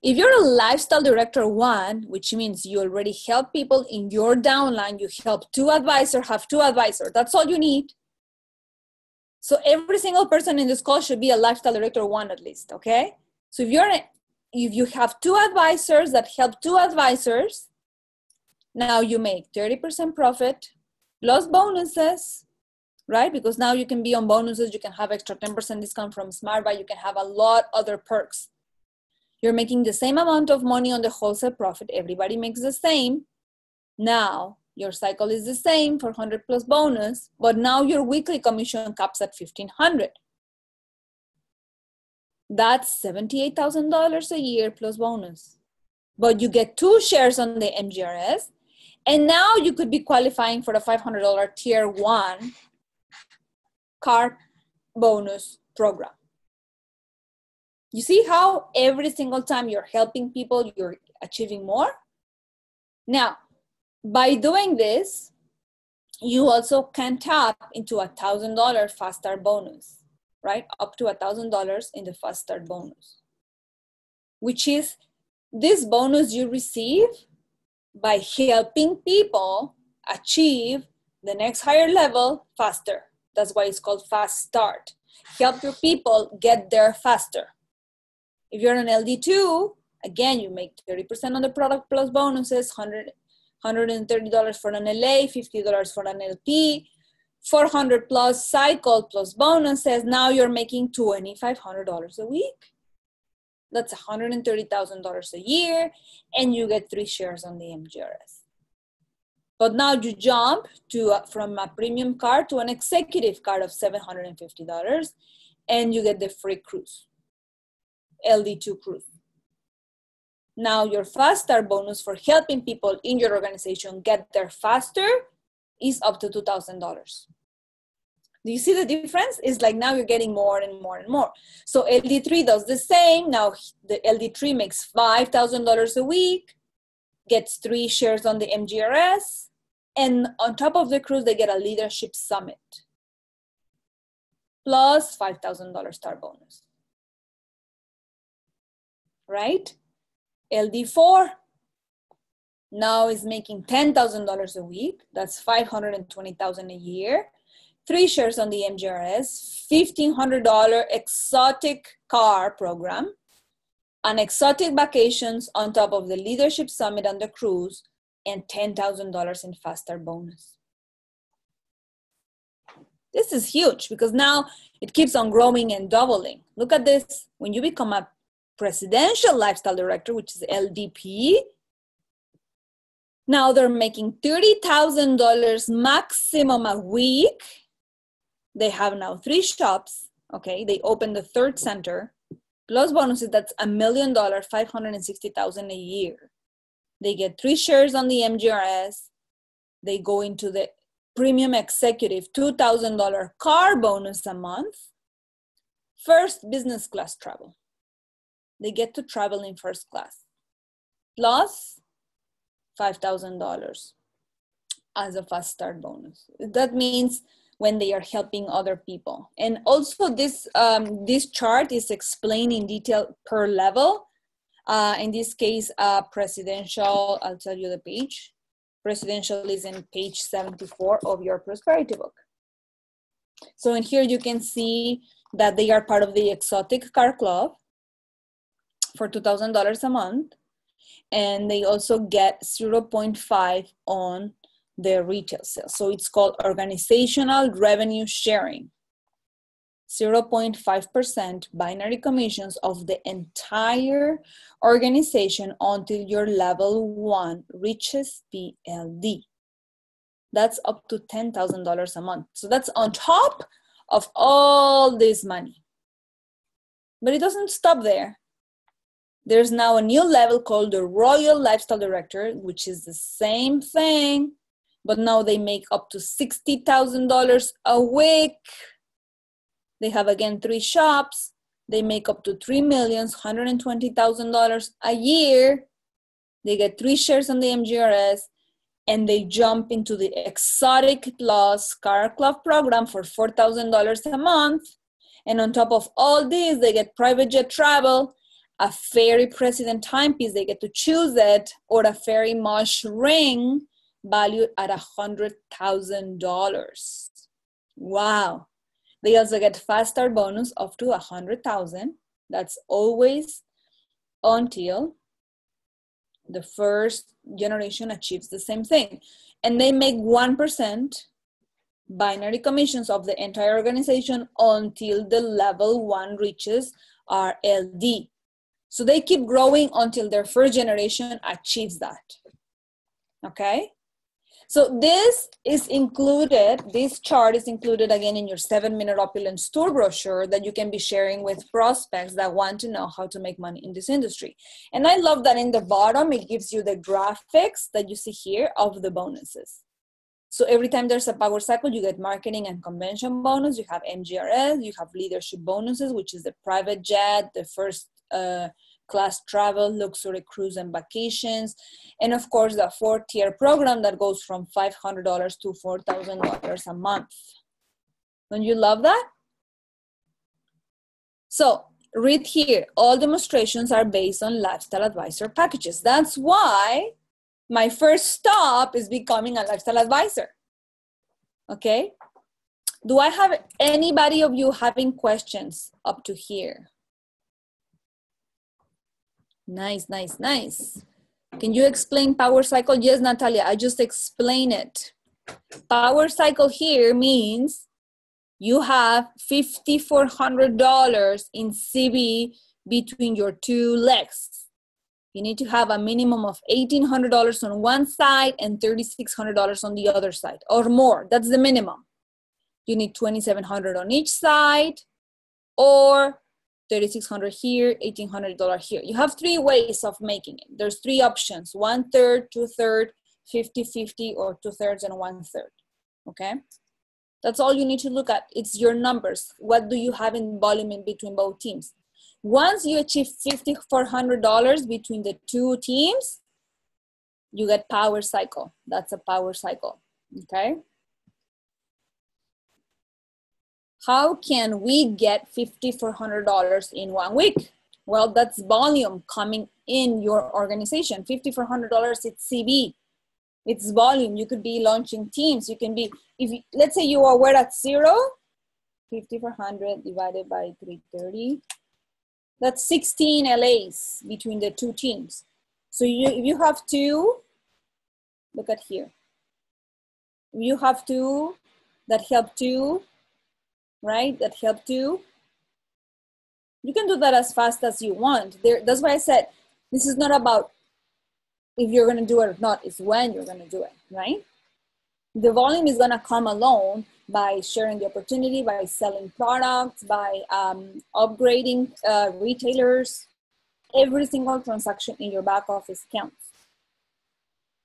If you're a lifestyle director 1, which means you already help people in your downline, you help 2 advisors, have 2 advisors. That's all you need. So every single person in this call should be a lifestyle director 1 at least, okay? So if you have 2 advisors that help 2 advisors, now you make 30% profit plus bonuses, right? Because now you can be on bonuses, you can have extra 10% discount from Smart Buy, you can have a lot other perks. You're making the same amount of money on the wholesale profit. Everybody makes the same. Now, your cycle is the same for 100 plus bonus, but now your weekly commission caps at $1,500. That's $78,000 a year plus bonus. But you get 2 shares on the MGRS, and now you could be qualifying for the $500 tier 1 car bonus program. You see how every single time you're helping people, you're achieving more? Now, by doing this, you also can tap into a $1,000 fast start bonus, right? Up to $1,000 in the fast start bonus, which is this bonus you receive by helping people achieve the next higher level faster. That's why it's called fast start. Help your people get there faster. If you're an LD2, again, you make 30% on the product plus bonuses, $130 for an LA, $50 for an LP, 400 plus cycle plus bonuses. Now you're making $2,500 a week. That's $130,000 a year, and you get 3 shares on the MGRS. But now you jump to from a premium card to an executive card of $750, and you get the free cruise, LD2 cruise. Now your fast start bonus for helping people in your organization get there faster is up to $2,000. Do you see the difference? It's like now you're getting more and more and more. So LD3 does the same. Now the LD3 makes $5,000 a week, gets 3 shares on the MGRS, and on top of the cruise, they get a leadership summit, plus $5,000 star bonus, right? LD4 now is making $10,000 a week. That's $520,000 a year. 3 shares on the MGRS, $1,500 exotic car program, an exotic vacations on top of the leadership summit and the cruise, and $10,000 in fast start bonus. This is huge because now it keeps on growing and doubling. Look at this. When you become a presidential lifestyle director, which is LDP, now they're making $30,000 maximum a week. They have now 3 shops, okay? They opened the 3rd center, plus bonuses, that's $1 million, $560,000 a year. They get 3 shares on the MGRS. They go into the premium executive $2,000 car bonus a month. First business class travel. They get to travel in first class, plus $5,000 as a fast start bonus. That means when they are helping other people. And also this, this chart is explained in detail per level. In this case, presidential, I'll tell you the page. Presidential is in page 74 of your prosperity book. So in here you can see that they are part of the exotic car club for $2,000 a month. And they also get 0.5 on their retail sales. So it's called organizational revenue sharing. 0.5% binary commissions of the entire organization until your level 1 reaches PLD. That's up to $10,000 a month. So that's on top of all this money. But it doesn't stop there. There's now a new level called the Royal Lifestyle Director, which is the same thing, but now they make up to $60,000 a week. They have, again, 3 shops. They make up to $3,120,000 a year. They get 3 shares on the MGRS, and they jump into the Exotic Plus Car Club program for $4,000 a month. And on top of all this, they get private jet travel, a Fairy President timepiece, they get to choose it, or a Fairy Mosh ring valued at $100,000. Wow. They also get fast start bonus up to $100,000. That's always until the first generation achieves the same thing. And they make 1% binary commissions of the entire organization until the level 1 reaches RLD. So they keep growing until their first generation achieves that. Okay? So this is included, this chart is included again in your 7-minute Opulence tour brochure that you can be sharing with prospects that want to know how to make money in this industry. And I love that in the bottom, it gives you the graphics that you see here of the bonuses. So every time there's a power cycle, you get marketing and convention bonus, you have MGRS, you have leadership bonuses, which is the private jet, the first class travel, luxury cruise and vacations, and of course the 4-tier program that goes from $500 to $4,000 a month. Don't you love that? So read here, all demonstrations are based on lifestyle advisor packages. That's why my first stop is becoming a lifestyle advisor. Okay? Do I have anybody of you having questions up to here? Nice, nice, nice. Can you explain power cycle? Yes, Natalia, I just explained it. Power cycle here means you have $5,400 in CB between your two legs. You need to have a minimum of $1,800 on one side and $3,600 on the other side, or more. That's the minimum. You need $2,700 on each side, or $3,600 here, $1,800 here. You have 3 ways of making it. There's 3 options: 1/3, 2/3, 50-50, or 2/3 and 1/3. Okay, that's all you need to look at. It's your numbers. What do you have in volume in between both teams? Once you achieve $5,400 between the 2 teams, you get power cycle. That's a power cycle. Okay. How can we get $5,400 in 1 week? Well, that's volume coming in your organization. $5,400, it's CB. It's volume. You could be launching teams. You can be, if you, let's say you were at 0, 5,400 divided by 330. That's 16 LAs between the 2 teams. So if you have 2, look at here. If you have 2 that help 2, right? That help 2. You can do that as fast as you want. That's why I said, this is not about if you're going to do it or not, it's when you're going to do it, right? The volume is going to come alone by sharing the opportunity, by selling products, by upgrading retailers. Every single transaction in your back office counts.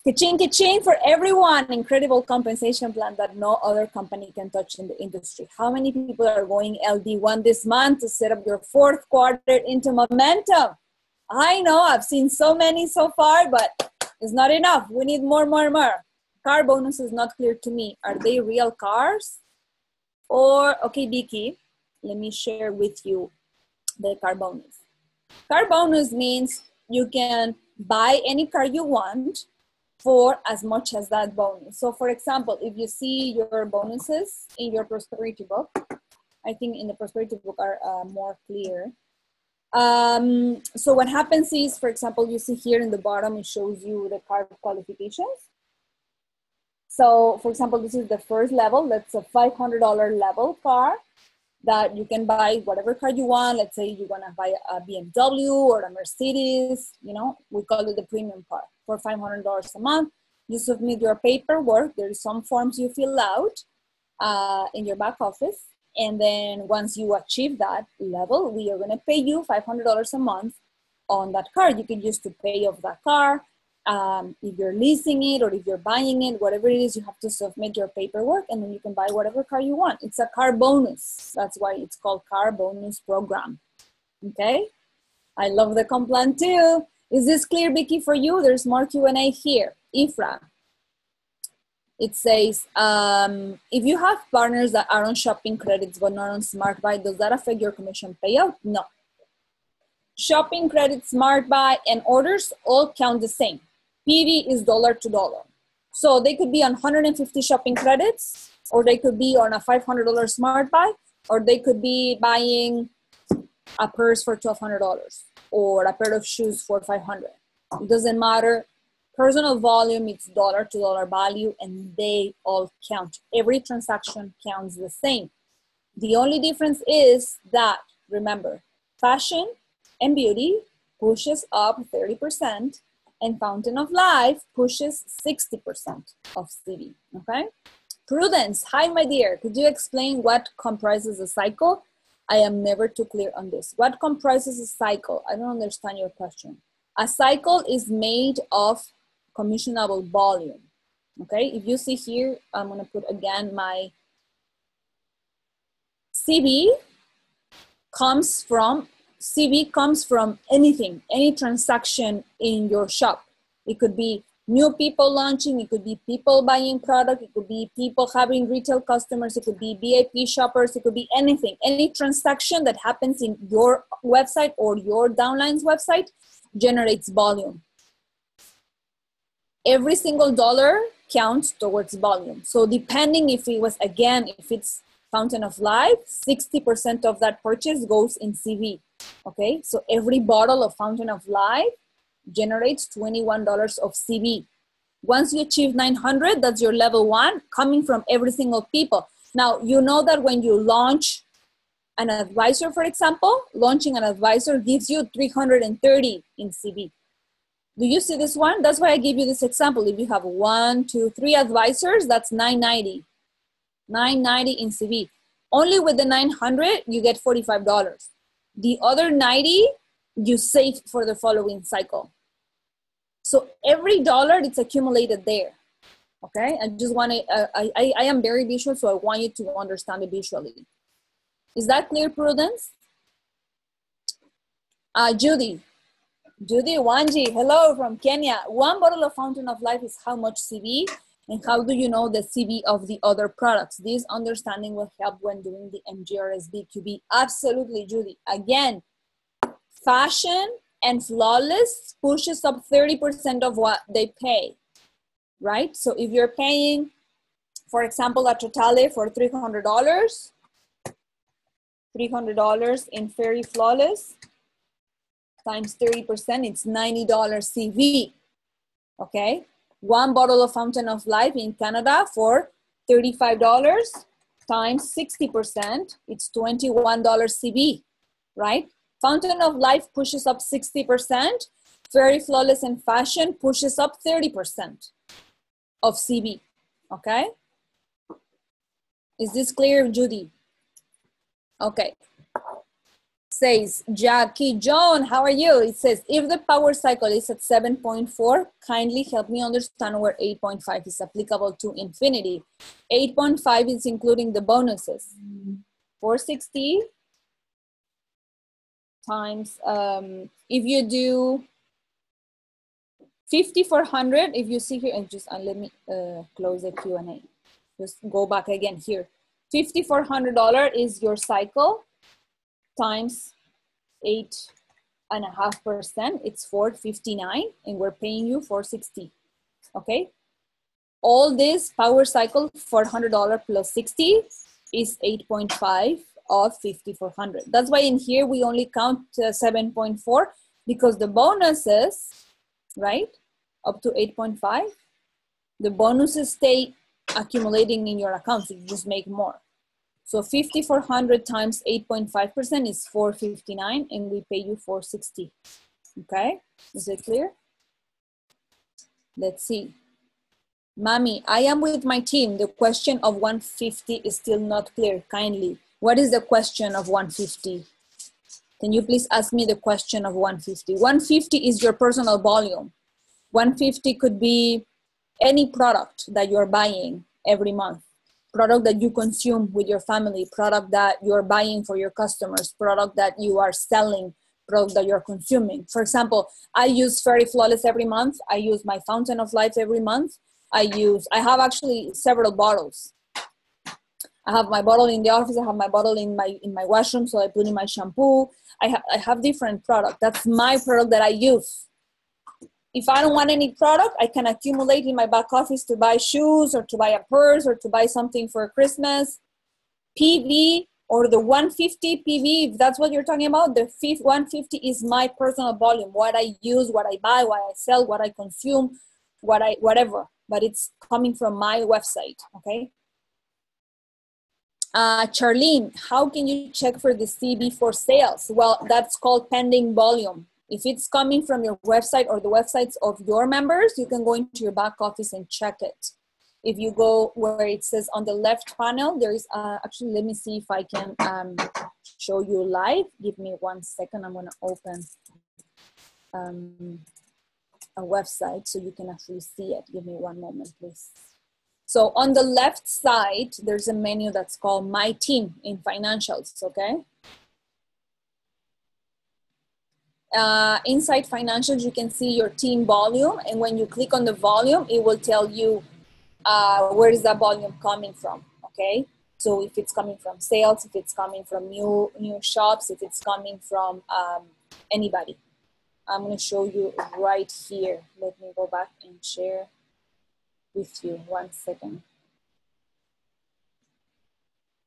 Ka-ching, ka-ching for everyone. Incredible compensation plan that no other company can touch in the industry. How many people are going LD1 this month to set up your 4th quarter into momentum? I know I've seen so many so far, but it's not enough. We need more. Car bonus is not clear to me. Are they real cars? Or, okay, Vicky, let me share with you the car bonus. Car bonus means you can buy any car you want for as much as that bonus. So for example, if you see your bonuses in your prosperity book, I think in the prosperity book are more clear. So what happens is, for example, you see here in the bottom, it shows you the car qualifications. So for example, this is the first level. That's a $500 level car that you can buy whatever car you want. Let's say you want to buy a BMW or a Mercedes, you know, we call it the premium car. For $500 a month, you submit your paperwork. There is some forms you fill out in your back office. And then once you achieve that level, we are going to pay you $500 a month on that car. You can use to pay off that car. If you're leasing it or if you're buying it, whatever it is, you have to submit your paperwork and then you can buy whatever car you want. It's a car bonus. That's why it's called car bonus program. Okay. I love the comp plan too. Is this clear, Vicky, for you? There's more Q&A here. Ifra. It says, if you have partners that are on shopping credits but not on Smart Buy, does that affect your commission payout? No. Shopping credits, Smart Buy, and orders all count the same. PV is dollar to dollar. So they could be on 150 shopping credits, or they could be on a $500 Smart Buy, or they could be buying a purse for $1,200 or a pair of shoes for $500. It doesn't matter. Personal volume, it's dollar to dollar value, and they all count. Every transaction counts the same. The only difference is that, remember, fashion and beauty pushes up 30%, and Fountain of Life pushes 60% of CV, okay? Prudence, hi my dear, could you explain what comprises a cycle? I am never too clear on this. What comprises a cycle? I don't understand your question. A cycle is made of commissionable volume, okay? If you see here, I'm gonna put again my CV comes from anything, any transaction in your shop. It could be new people launching, it could be people buying product, it could be people having retail customers, it could be VIP shoppers, it could be anything. Any transaction that happens in your website or your downline's website generates volume. Every single dollar counts towards volume. So depending if it was, again, if it's Fountain of Life, 60% of that purchase goes in CV, okay? So every bottle of Fountain of Life generates $21 of CV. Once you achieve 900, that's your level 1, coming from every single people. Now, you know that when you launch an advisor, for example, launching an advisor gives you 330 in CV. Do you see this one? That's why I give you this example. If you have 1, 2, 3 advisors, that's 990. 990 in CV. Only with the 900, you get $45. The other 90, you save for the following cycle. So every dollar, it's accumulated there. Okay, I just want to, I am very visual, so I want you to understand it visually. Is that clear, Prudence? Judy Wanji, hello from Kenya. One bottle of Fountain of Life is how much CV? And how do you know the CV of the other products? This understanding will help when doing the MGRSB QB. Absolutely, Judy. Again, fashion and flawless pushes up 30% of what they pay, right? So if you're paying, for example, a Totale for $300 in Fairy Flawless times 30%, it's $90 CV, okay? One bottle of Fountain of Life in Canada for $35 times 60%, it's $21 CV, right? Fountain of Life pushes up 60%, Fairy Flawless and Fashion pushes up 30% of CV, okay? Is this clear, Judy? Okay. Says Jackie John, how are you? It says, if the power cycle is at 7.4, kindly help me understand where 8.5 is applicable to infinity. 8.5 is including the bonuses. 460 times, if you do 5,400, if you see here, and just let me close the Q&A. Just go back again here. $5,400 is your cycle times 8.5%, it's 459, and we're paying you 460. Okay, all this power cycle $400 plus 60 is 8.5 of 5,400. That's why in here we only count 7.4 because the bonuses, right, up to 8.5, the bonuses stay accumulating in your account, so you just make more. So 5,400 times 8.5% is 459, and we pay you 460. Okay, is it clear? Let's see. Mami, I am with my team. The question of 150 is still not clear. Kindly, what is the question of 150? Can you please ask me the question of 150? 150 is your personal volume. 150 could be any product that you're buying every month. Product that you consume with your family, product that you're buying for your customers, product that you are selling, product that you're consuming. For example, I use Fairy Flawless every month. I use my Fountain of Life every month. I have actually several bottles. I have my bottle in the office. I have my bottle in my washroom, so I put in my shampoo. I have different products. That's my product that I use. If I don't want any product, I can accumulate in my back office to buy shoes or to buy a purse or to buy something for Christmas. PV or the 150 PV, if that's what you're talking about, the 150 is my personal volume, what I use, what I buy, what I sell, what I consume, whatever, but it's coming from my website, okay? Charlene, how can you check for the CV for sales? Well, that's called pending volume. If it's coming from your website or the websites of your members, you can go into your back office and check it. If you go where it says on the left panel, there is actually, let me see if I can show you live. Give me 1 second. I'm gonna open a website so you can actually see it. Give me 1 moment, please. So on the left side, there's a menu that's called My Team in Financials, okay? Inside Financials, you can see your team volume. And when you click on the volume, it will tell you where is that volume coming from, okay? So if it's coming from sales, if it's coming from new shops, if it's coming from anybody. I'm gonna show you right here. Let me go back and share with you 1 second.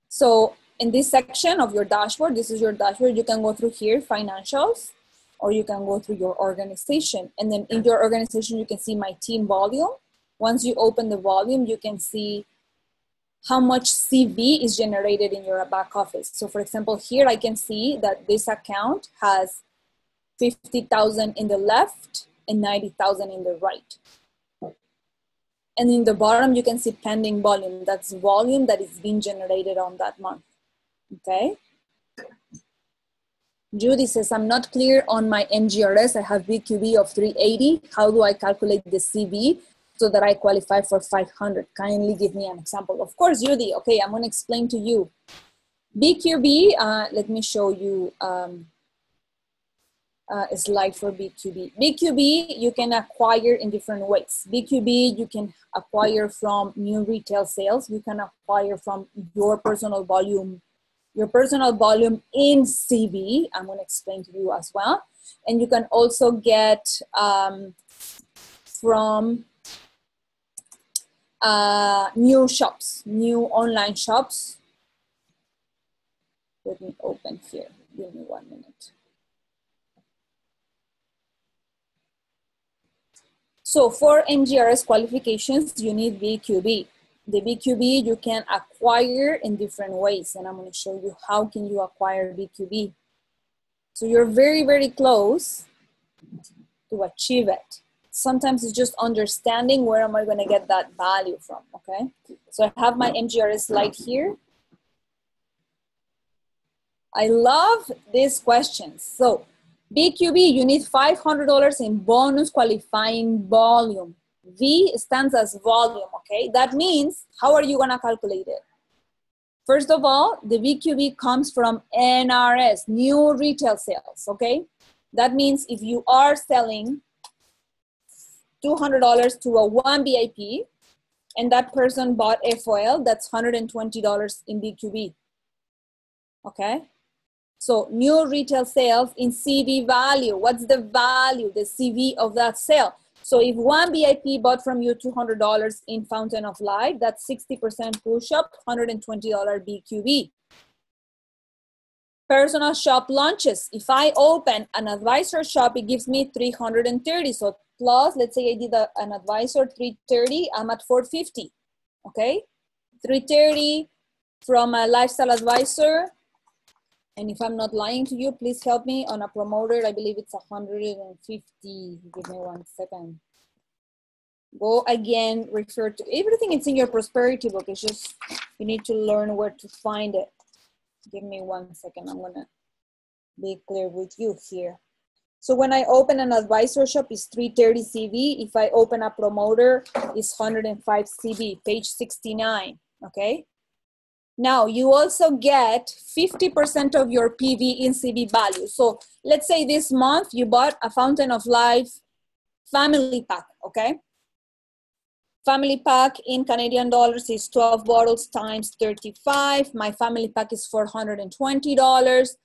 So in this section of your dashboard, this is your dashboard, you can go through here, financials, or you can go through your organization. And then in your organization, you can see my team volume. Once you open the volume, you can see how much CV is generated in your back office. So for example, here I can see that this account has 50,000 in the left and 90,000 in the right. And in the bottom, you can see pending volume. That's volume that is being generated on that month, okay? Judy says, I'm not clear on my MGRS. I have BQB of 380. How do I calculate the CV so that I qualify for 500? Kindly give me an example. Of course, Judy. Okay, I'm gonna explain to you. BQB, let me show you a slide for BQB. BQB, you can acquire in different ways. BQB, you can acquire from new retail sales. You can acquire from your personal volume in CV. I'm going to explain to you as well. And you can also get from new shops, new online shops. Let me open here. Give me 1 minute. So for NGRS qualifications, you need BQB. The BQB you can acquire in different ways, and I'm going to show you how can you acquire BQB. So you're very, very close to achieve it. Sometimes it's just understanding where am I going to get that value from, okay? So I have my MGRS slide here. I love these questions. So BQB, you need $500 in bonus qualifying volume. V stands as volume, okay? That means, how are you gonna calculate it? First of all, the BQB comes from NRS, new retail sales, okay? That means if you are selling $200 to a 1 VIP and that person bought FOL, that's $120 in BQB, okay? So new retail sales in CV value. What's the value, the CV of that sale? So if 1 VIP bought from you $200 in Fountain of Light, that's 60% push-up, $120 BQB. Personal shop launches. If I open an advisor shop, it gives me 330. So plus, let's say I did an advisor 330, I'm at 450, okay? 330 from a lifestyle advisor. And if I'm not lying to you, please help me on a promoter. I believe it's 150. Give me 1 second. Go again, refer to everything. It's in your prosperity book. It's just, you need to learn where to find it. Give me 1 second. I'm gonna be clear with you here. So when I open an advisor shop, it's 330 CV. If I open a promoter, it's 105 CV, page 69, okay? Now, you also get 50% of your PV in CV value. So let's say this month you bought a Fountain of Life family pack, okay? Family pack in Canadian dollars is 12 bottles times 35. My family pack is $420.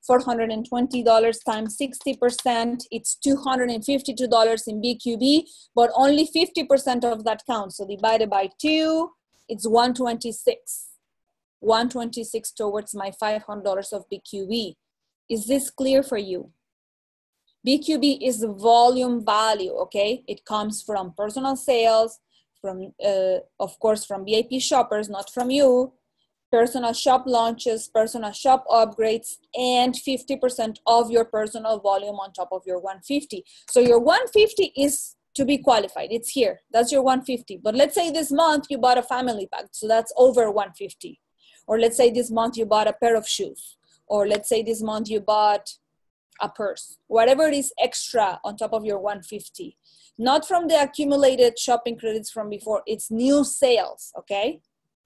$420 times 60%, it's $252 in BQB, but only 50% of that counts. So divided by 2, it's 126. 126 towards my $500 of BQB. Is this clear for you? BQB is the volume value, okay? It comes from personal sales, from, of course, from VIP shoppers, not from you. personal shop launches, personal shop upgrades, and 50% of your personal volume on top of your 150. So your 150 is to be qualified. It's here. That's your 150. But let's say this month you bought a family pack. So that's over 150. Or let's say this month you bought a pair of shoes. Or let's say this month you bought a purse. Whatever is extra on top of your 150. Not from the accumulated shopping credits from before. It's new sales, okay,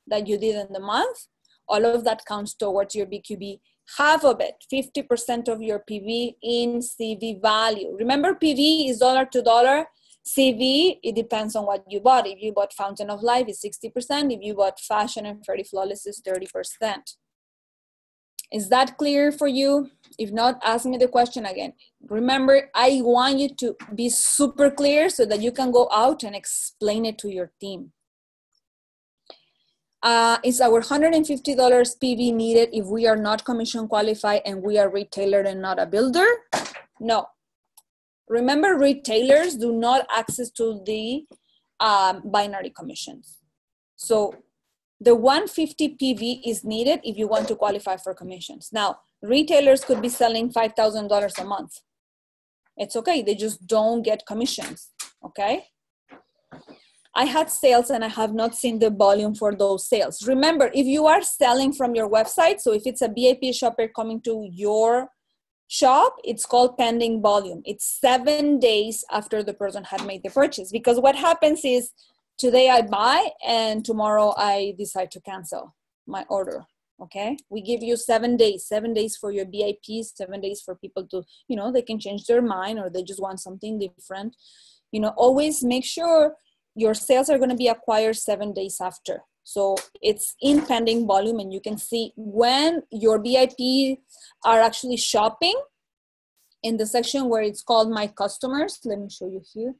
that you did in the month. All of that counts towards your BQB. Half of it, 50% of your PV in CV value. Remember, PV is dollar to dollar. CV, it depends on what you bought. If you bought Fountain of Life, it's 60%. If you bought Fashion and Fairly Flawless, it's 30%. Is that clear for you? If not, ask me the question again. Remember, I want you to be super clear so that you can go out and explain it to your team. Is our $150 PV needed if we are not commission qualified and we are retailer and not a builder? No. Remember, retailers do not access to the binary commissions. So the 150 PV is needed if you want to qualify for commissions. Now, retailers could be selling $5,000 a month. It's okay, they just don't get commissions, okay? I had sales and I have not seen the volume for those sales. Remember, if you are selling from your website, so if it's a VIP shopper coming to your shop, it's called pending volume. It's 7 days after the person had made the purchase. Because what happens is today I buy and tomorrow I decide to cancel my order, okay? We give you 7 days for your VIPs, 7 days for people to, you know, they can change their mind or they just want something different. You know, always make sure your sales are going to be acquired 7 days after. So it's in pending volume and you can see when your VIP are actually shopping in the section where it's called My Customers. Let me show you here,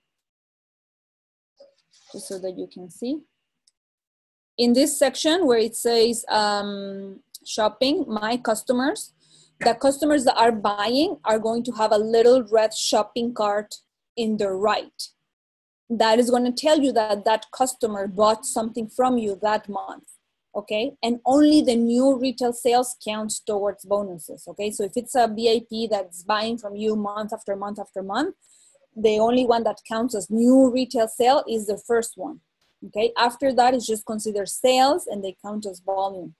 just so that you can see. In this section where it says shopping, My Customers, the customers that are buying are going to have a little red shopping cart in the right. That is going to tell you that that customer bought something from you that month, okay? And only the new retail sales counts towards bonuses, okay? So if it's a VIP that's buying from you month after month after month, the only one that counts as new retail sale is the first one, okay? After that, it's just considered sales and they count as volume,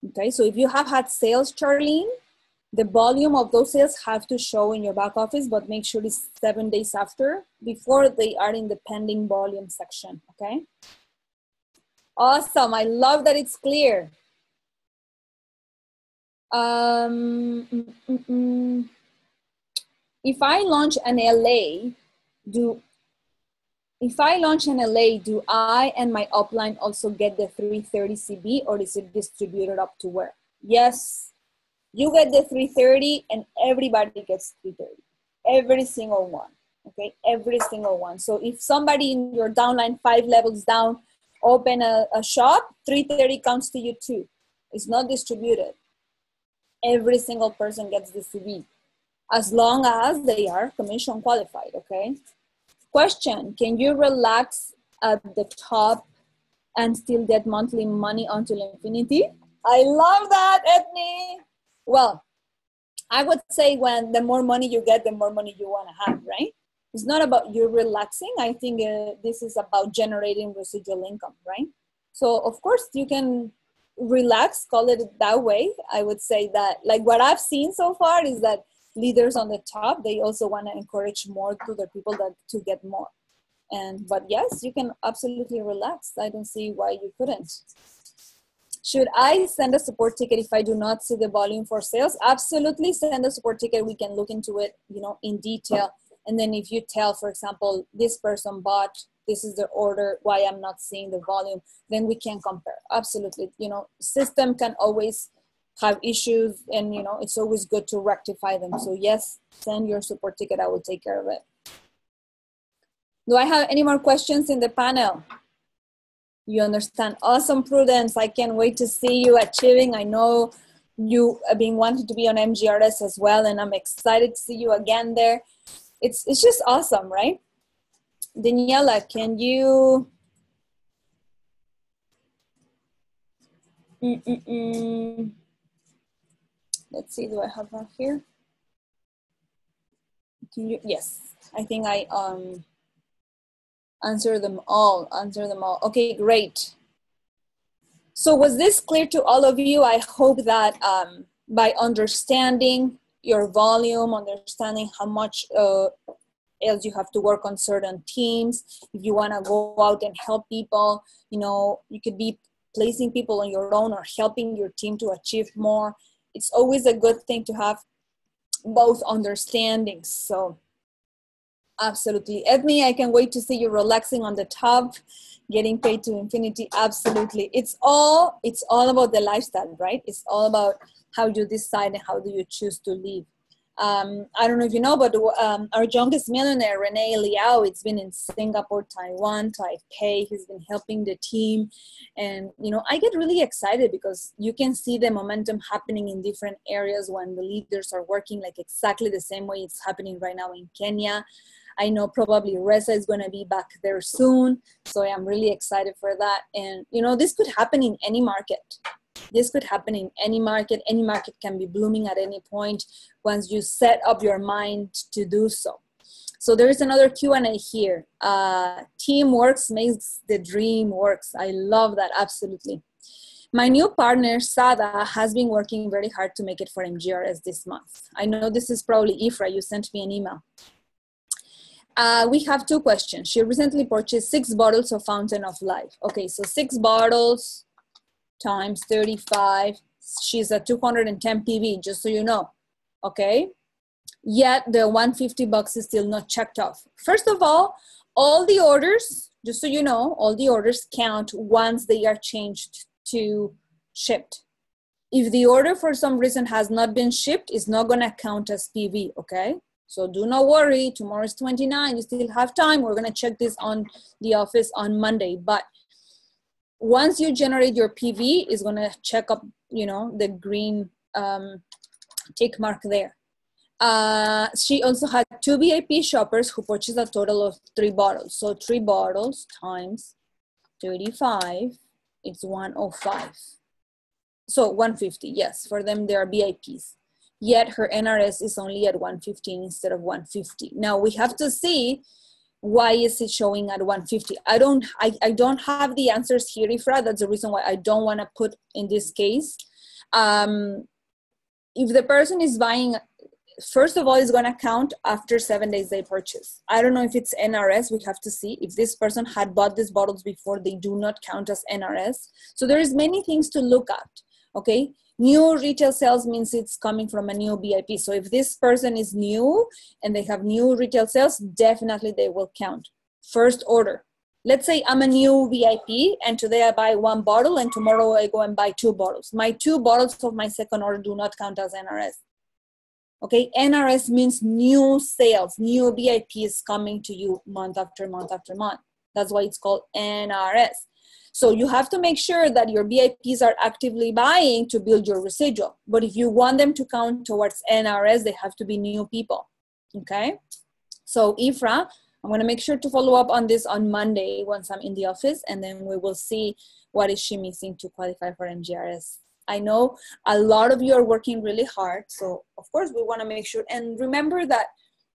okay? So if you have had sales, Charlene, the volume of those sales have to show in your back office, but make sure it's 7 days after, before they are in the pending volume section, okay? Awesome, I love that it's clear. If I launch an LA, do I and my upline also get the 330 CB, or is it distributed up to where? Yes. You get the 330 and everybody gets 330. Every single one, okay? Every single one. So if somebody in your downline 5 levels down open a shop, 330 counts to you too. It's not distributed. Every single person gets the CB as long as they are commission qualified, okay? Question, can you relax at the top and still get monthly money until infinity? I love that, Ethne. Well, I would say when the more money you get, the more money you want to have, right? It's not about you relaxing. I think this is about generating residual income, right? So of course you can relax, call it that way. I would say that, like, what I've seen so far is that leaders on the top, they also want to encourage more to the people that to get more. But yes, you can absolutely relax. I don't see why you couldn't. Should I send a support ticket if I do not see the volume for sales? Absolutely, send a support ticket. We can look into it, you know, in detail. And then if you tell, for example, this person bought, this is the order, why I'm not seeing the volume, then we can compare. Absolutely, you know, system can always have issues and, you know, it's always good to rectify them. So yes, send your support ticket. I will take care of it. Do I have any more questions in the panel? You understand. Awesome, Prudence. I can't wait to see you achieving. I know you have been wanting to be on MGRS as well, and I'm excited to see you again there. It's just awesome, right? Daniela, can you? Let's see, do I have one here? Can you, yes, I think I answer them all. Okay, great. So was this clear to all of you? I hope that by understanding your volume, understanding how much else you have to work on certain teams, if you want to go out and help people, you know, you could be placing people on your own or helping your team to achieve more. It's always a good thing to have both understandings. So absolutely. Edney, I can wait to see you relaxing on the tub, getting paid to infinity. Absolutely. It's all about the lifestyle, right? It's all about how you decide and how do you choose to live. I don't know if you know, but our youngest millionaire, Renee Liao, it's been in Singapore, Taiwan, Taipei. He's been helping the team. And, you know, I get really excited because you can see the momentum happening in different areas when the leaders are working like exactly the same way it's happening right now in Kenya. I know probably Reza is going to be back there soon. So I'm really excited for that. And, you know, this could happen in any market. This could happen in any market. Any market can be blooming at any point once you set up your mind to do so. So there is another Q&A here. Teamwork makes the dream works. I love that, absolutely. My new partner, Sada, has been working very hard to make it for MGRS this month. I know this is probably Ifra. You sent me an email. We have two questions. She recently purchased 6 bottles of Fountain of Life. Okay, so 6 bottles times 35. She's at 210 PV, just so you know. Okay, yet the 150 bucks is still not checked off. First of all the orders, just so you know, all the orders count once they are changed to shipped. If the order for some reason has not been shipped, it's not gonna count as PV, okay? So do not worry, tomorrow is 29, you still have time. We're gonna check this on the office on Monday. But once you generate your PV, it's gonna check up, you know, the green tick mark there. She also had 2 VIP shoppers who purchased a total of 3 bottles. So 3 bottles times 35, it's 105. So 150, yes, for them they are VIPs. Yet her NRS is only at 115 instead of 150. Now we have to see why is it showing at 150. I don't have the answers here, Ifra. That's the reason why I don't want to put in this case. If the person is buying, first of all, it's going to count after 7 days they purchase. I don't know if it's NRS. We have to see. If this person had bought these bottles before, they do not count as NRS. So there is many things to look at, okay? New retail sales means it's coming from a new VIP. So if this person is new and they have new retail sales, definitely they will count. First order. Let's say I'm a new VIP and today I buy 1 bottle and tomorrow I go and buy 2 bottles. My 2 bottles of my second order do not count as NRS. Okay, NRS means new sales, new VIPs coming to you month after month after month. That's why it's called NRS. So you have to make sure that your VIPs are actively buying to build your residual. But if you want them to count towards NRS, they have to be new people, okay? So Ifra, I'm gonna make sure to follow up on this on Monday once I'm in the office, and then we will see what is she missing to qualify for MGRS. I know a lot of you are working really hard, so of course we wanna make sure, and remember that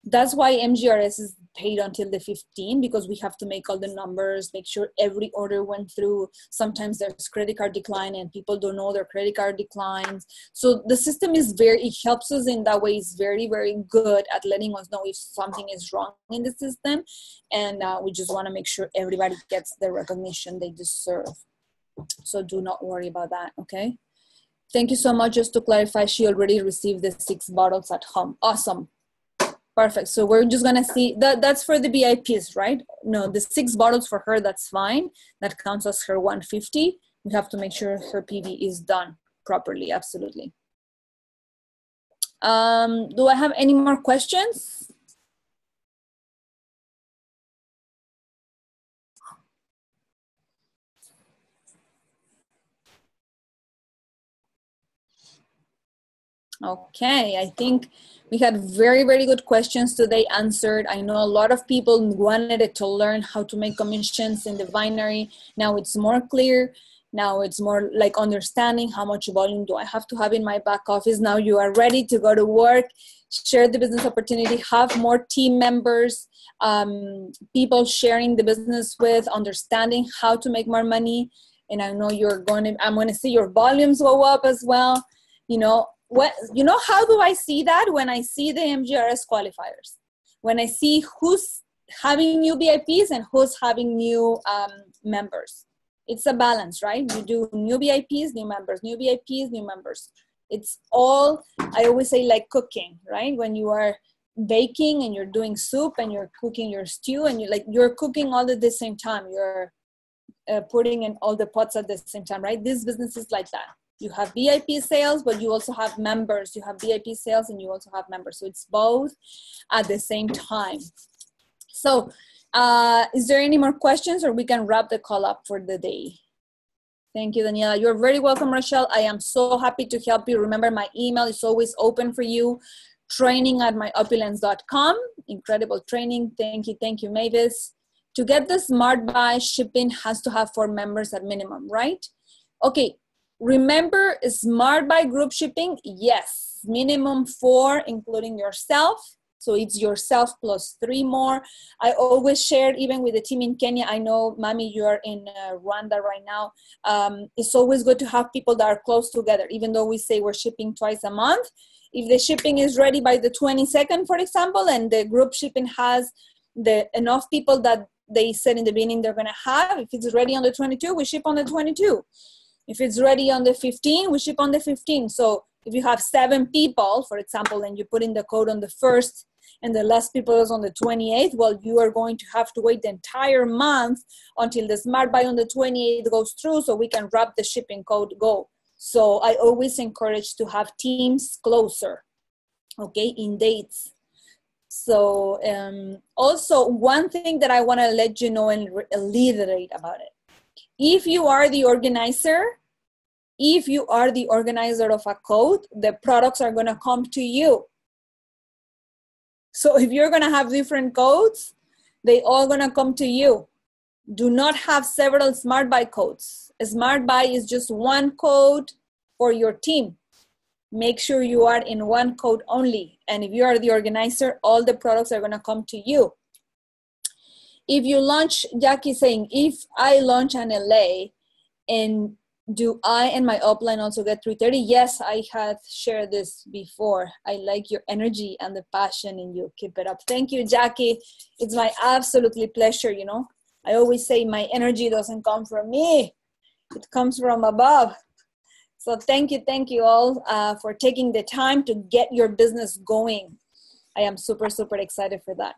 that's why MGRS is paid until the 15th, because we have to make all the numbers, make sure every order went through. Sometimes there's credit card decline and people don't know their credit card declines. So the system is it helps us in that way. It's very, very good at letting us know if something is wrong in the system. And we just wanna make sure everybody gets the recognition they deserve. So do not worry about that, okay? Thank you so much. Just to clarify, she already received the 6 bottles at home. Awesome. Perfect. So we're just going to see that's for the VIPs, right? No, the 6 bottles for her, that's fine. That counts as her 150. We have to make sure her PV is done properly. Absolutely. Do I have any more questions? Okay, I think we had very, very good questions today answered. I know a lot of people wanted to learn how to make commissions in the binary. Now it's more clear. Now it's more like understanding how much volume do I have to have in my back office. Now you are ready to go to work, share the business opportunity, have more team members, people sharing the business with, understanding how to make more money. And I know I'm going to see your volumes go up as well. How do I see that? When I see the MGRS qualifiers, when I see who's having new VIPs and who's having new members. It's a balance, right? You do new VIPs, new members, new VIPs, new members. It's all, I always say, like cooking, right? When you are baking and you're doing soup and you're cooking your stew and you're cooking all at the same time. You're putting in all the pots at the same time, right? This business is like that. You have VIP sales, but you also have members. You have VIP sales and you also have members. So it's both at the same time. So is there any more questions, or we can wrap the call up for the day? Thank you, Daniela. You're very welcome, Rochelle. I am so happy to help you. Remember, my email is always open for you. training@myopulence.com. Incredible training. Thank you, Mavis. To get the Smart Buy, shipping has to have 4 members at minimum, right? Okay, remember Smart Buy group shipping? Yes, minimum 4, including yourself. So it's yourself plus 3 more. I always share, even with the team in Kenya. I know, Mami, you're in Rwanda right now. It's always good to have people that are close together, even though we say we're shipping twice a month. If the shipping is ready by the 22nd, for example, and the group shipping has enough people that they said in the beginning they're going to have, if it's ready on the 22, we ship on the 22. If it's ready on the 15, we ship on the 15. So if you have 7 people, for example, and you put in the code on the 1st, and the last people is on the 28th, well, you are going to have to wait the entire month until the Smart Buy on the 28th goes through so we can wrap the shipping code go. So I always encourage to have teams closer, okay, in dates. So also one thing that I want to let you know and reiterate about it. If you are the organizer of a code, the products are going to come to you. So if you're going to have different codes, they all going to come to you. Do not have several Smart Buy codes. A Smart Buy is just one code for your team. Make sure you are in one code only. And if you are the organizer, all the products are going to come to you. If you launch, Jackie saying, if I launch an LA, and do I and my upline also get 330? Yes, I had shared this before. I like your energy and the passion in you. Keep it up. Thank you, Jackie. It's my absolutely pleasure, you know. I always say my energy doesn't come from me. It comes from above. So thank you all for taking the time to get your business going. I am super, super excited for that.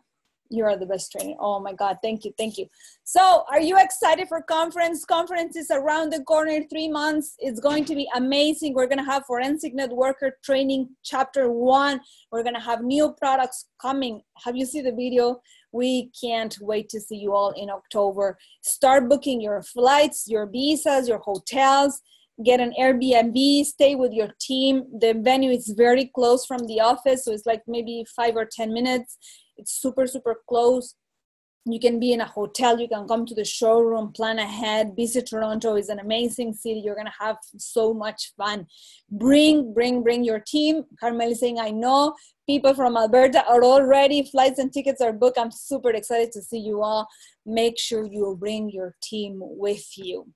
You are the best trainer. Oh my God, thank you. So are you excited for conference? Conference is around the corner, 3 months. It's going to be amazing. We're gonna have Forensic Networker Training Chapter 1. We're gonna have new products coming. Have you seen the video? We can't wait to see you all in October. Start booking your flights, your visas, your hotels. Get an Airbnb, stay with your team. The venue is very close from the office, so it's like maybe 5 or 10 minutes. It's super, super close. You can be in a hotel, you can come to the showroom, plan ahead. Visit Toronto. Is an amazing city. You're gonna have so much fun. Bring your team. Carmel is saying, I know people from Alberta are all ready. Flights and tickets are booked. I'm super excited to see you all. Make sure you bring your team with you.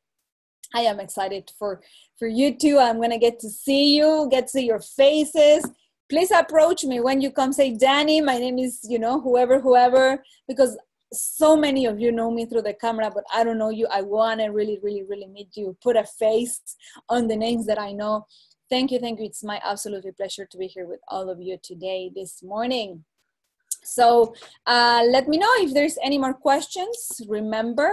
I am excited for you too. I'm going to get to see you, get to see your faces. Please approach me when you come. Say, Danny, my name is, whoever, because so many of you know me through the camera, but I don't know you. I want to really, really, really meet you, put a face on the names that I know. Thank you. It's my absolute pleasure to be here with all of you today, this morning. So let me know if there's any more questions. Remember,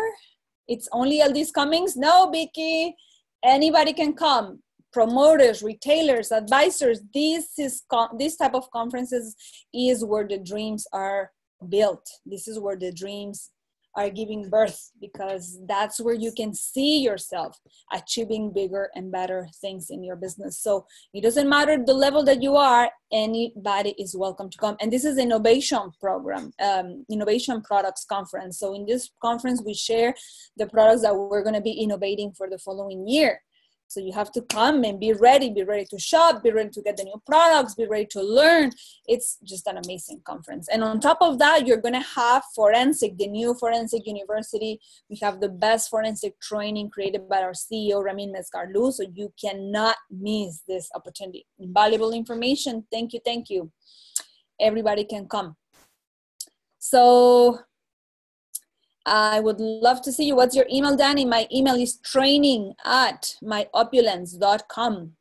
it's only LD's Cummings? No, Vicky. Anybody can come. Promoters, retailers, advisors. This type of conferences is where the dreams are built. This is where the dreams are giving birth, because that's where you can see yourself achieving bigger and better things in your business. So it doesn't matter the level that you are, anybody is welcome to come. And this is an innovation program, innovation products conference. So in this conference, we share the products that we're going to be innovating for the following year. So you have to come and be ready to shop, be ready to get the new products, be ready to learn. It's just an amazing conference. And on top of that, you're going to have Forensic, the new Forensic University. We have the best forensic training created by our CEO, Ramin Mescarlu. So you cannot miss this opportunity. Invaluable information. Thank you. Thank you. Everybody can come. So I would love to see you. What's your email, Danny? My email is training@myopulence.com.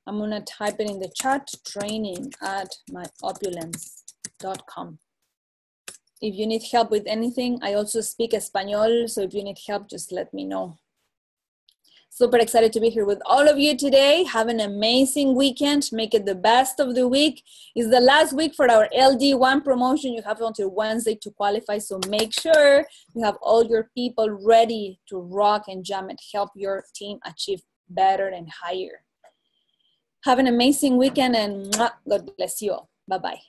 I'm going to type it in the chat, training@myopulence.com. If you need help with anything, I also speak Espanol. So if you need help, just let me know. Super excited to be here with all of you today. Have an amazing weekend. Make it the best of the week. It's the last week for our LD1 promotion. You have until Wednesday to qualify. So make sure you have all your people ready to rock and jam and help your team achieve better and higher. Have an amazing weekend, and God bless you all. Bye-bye.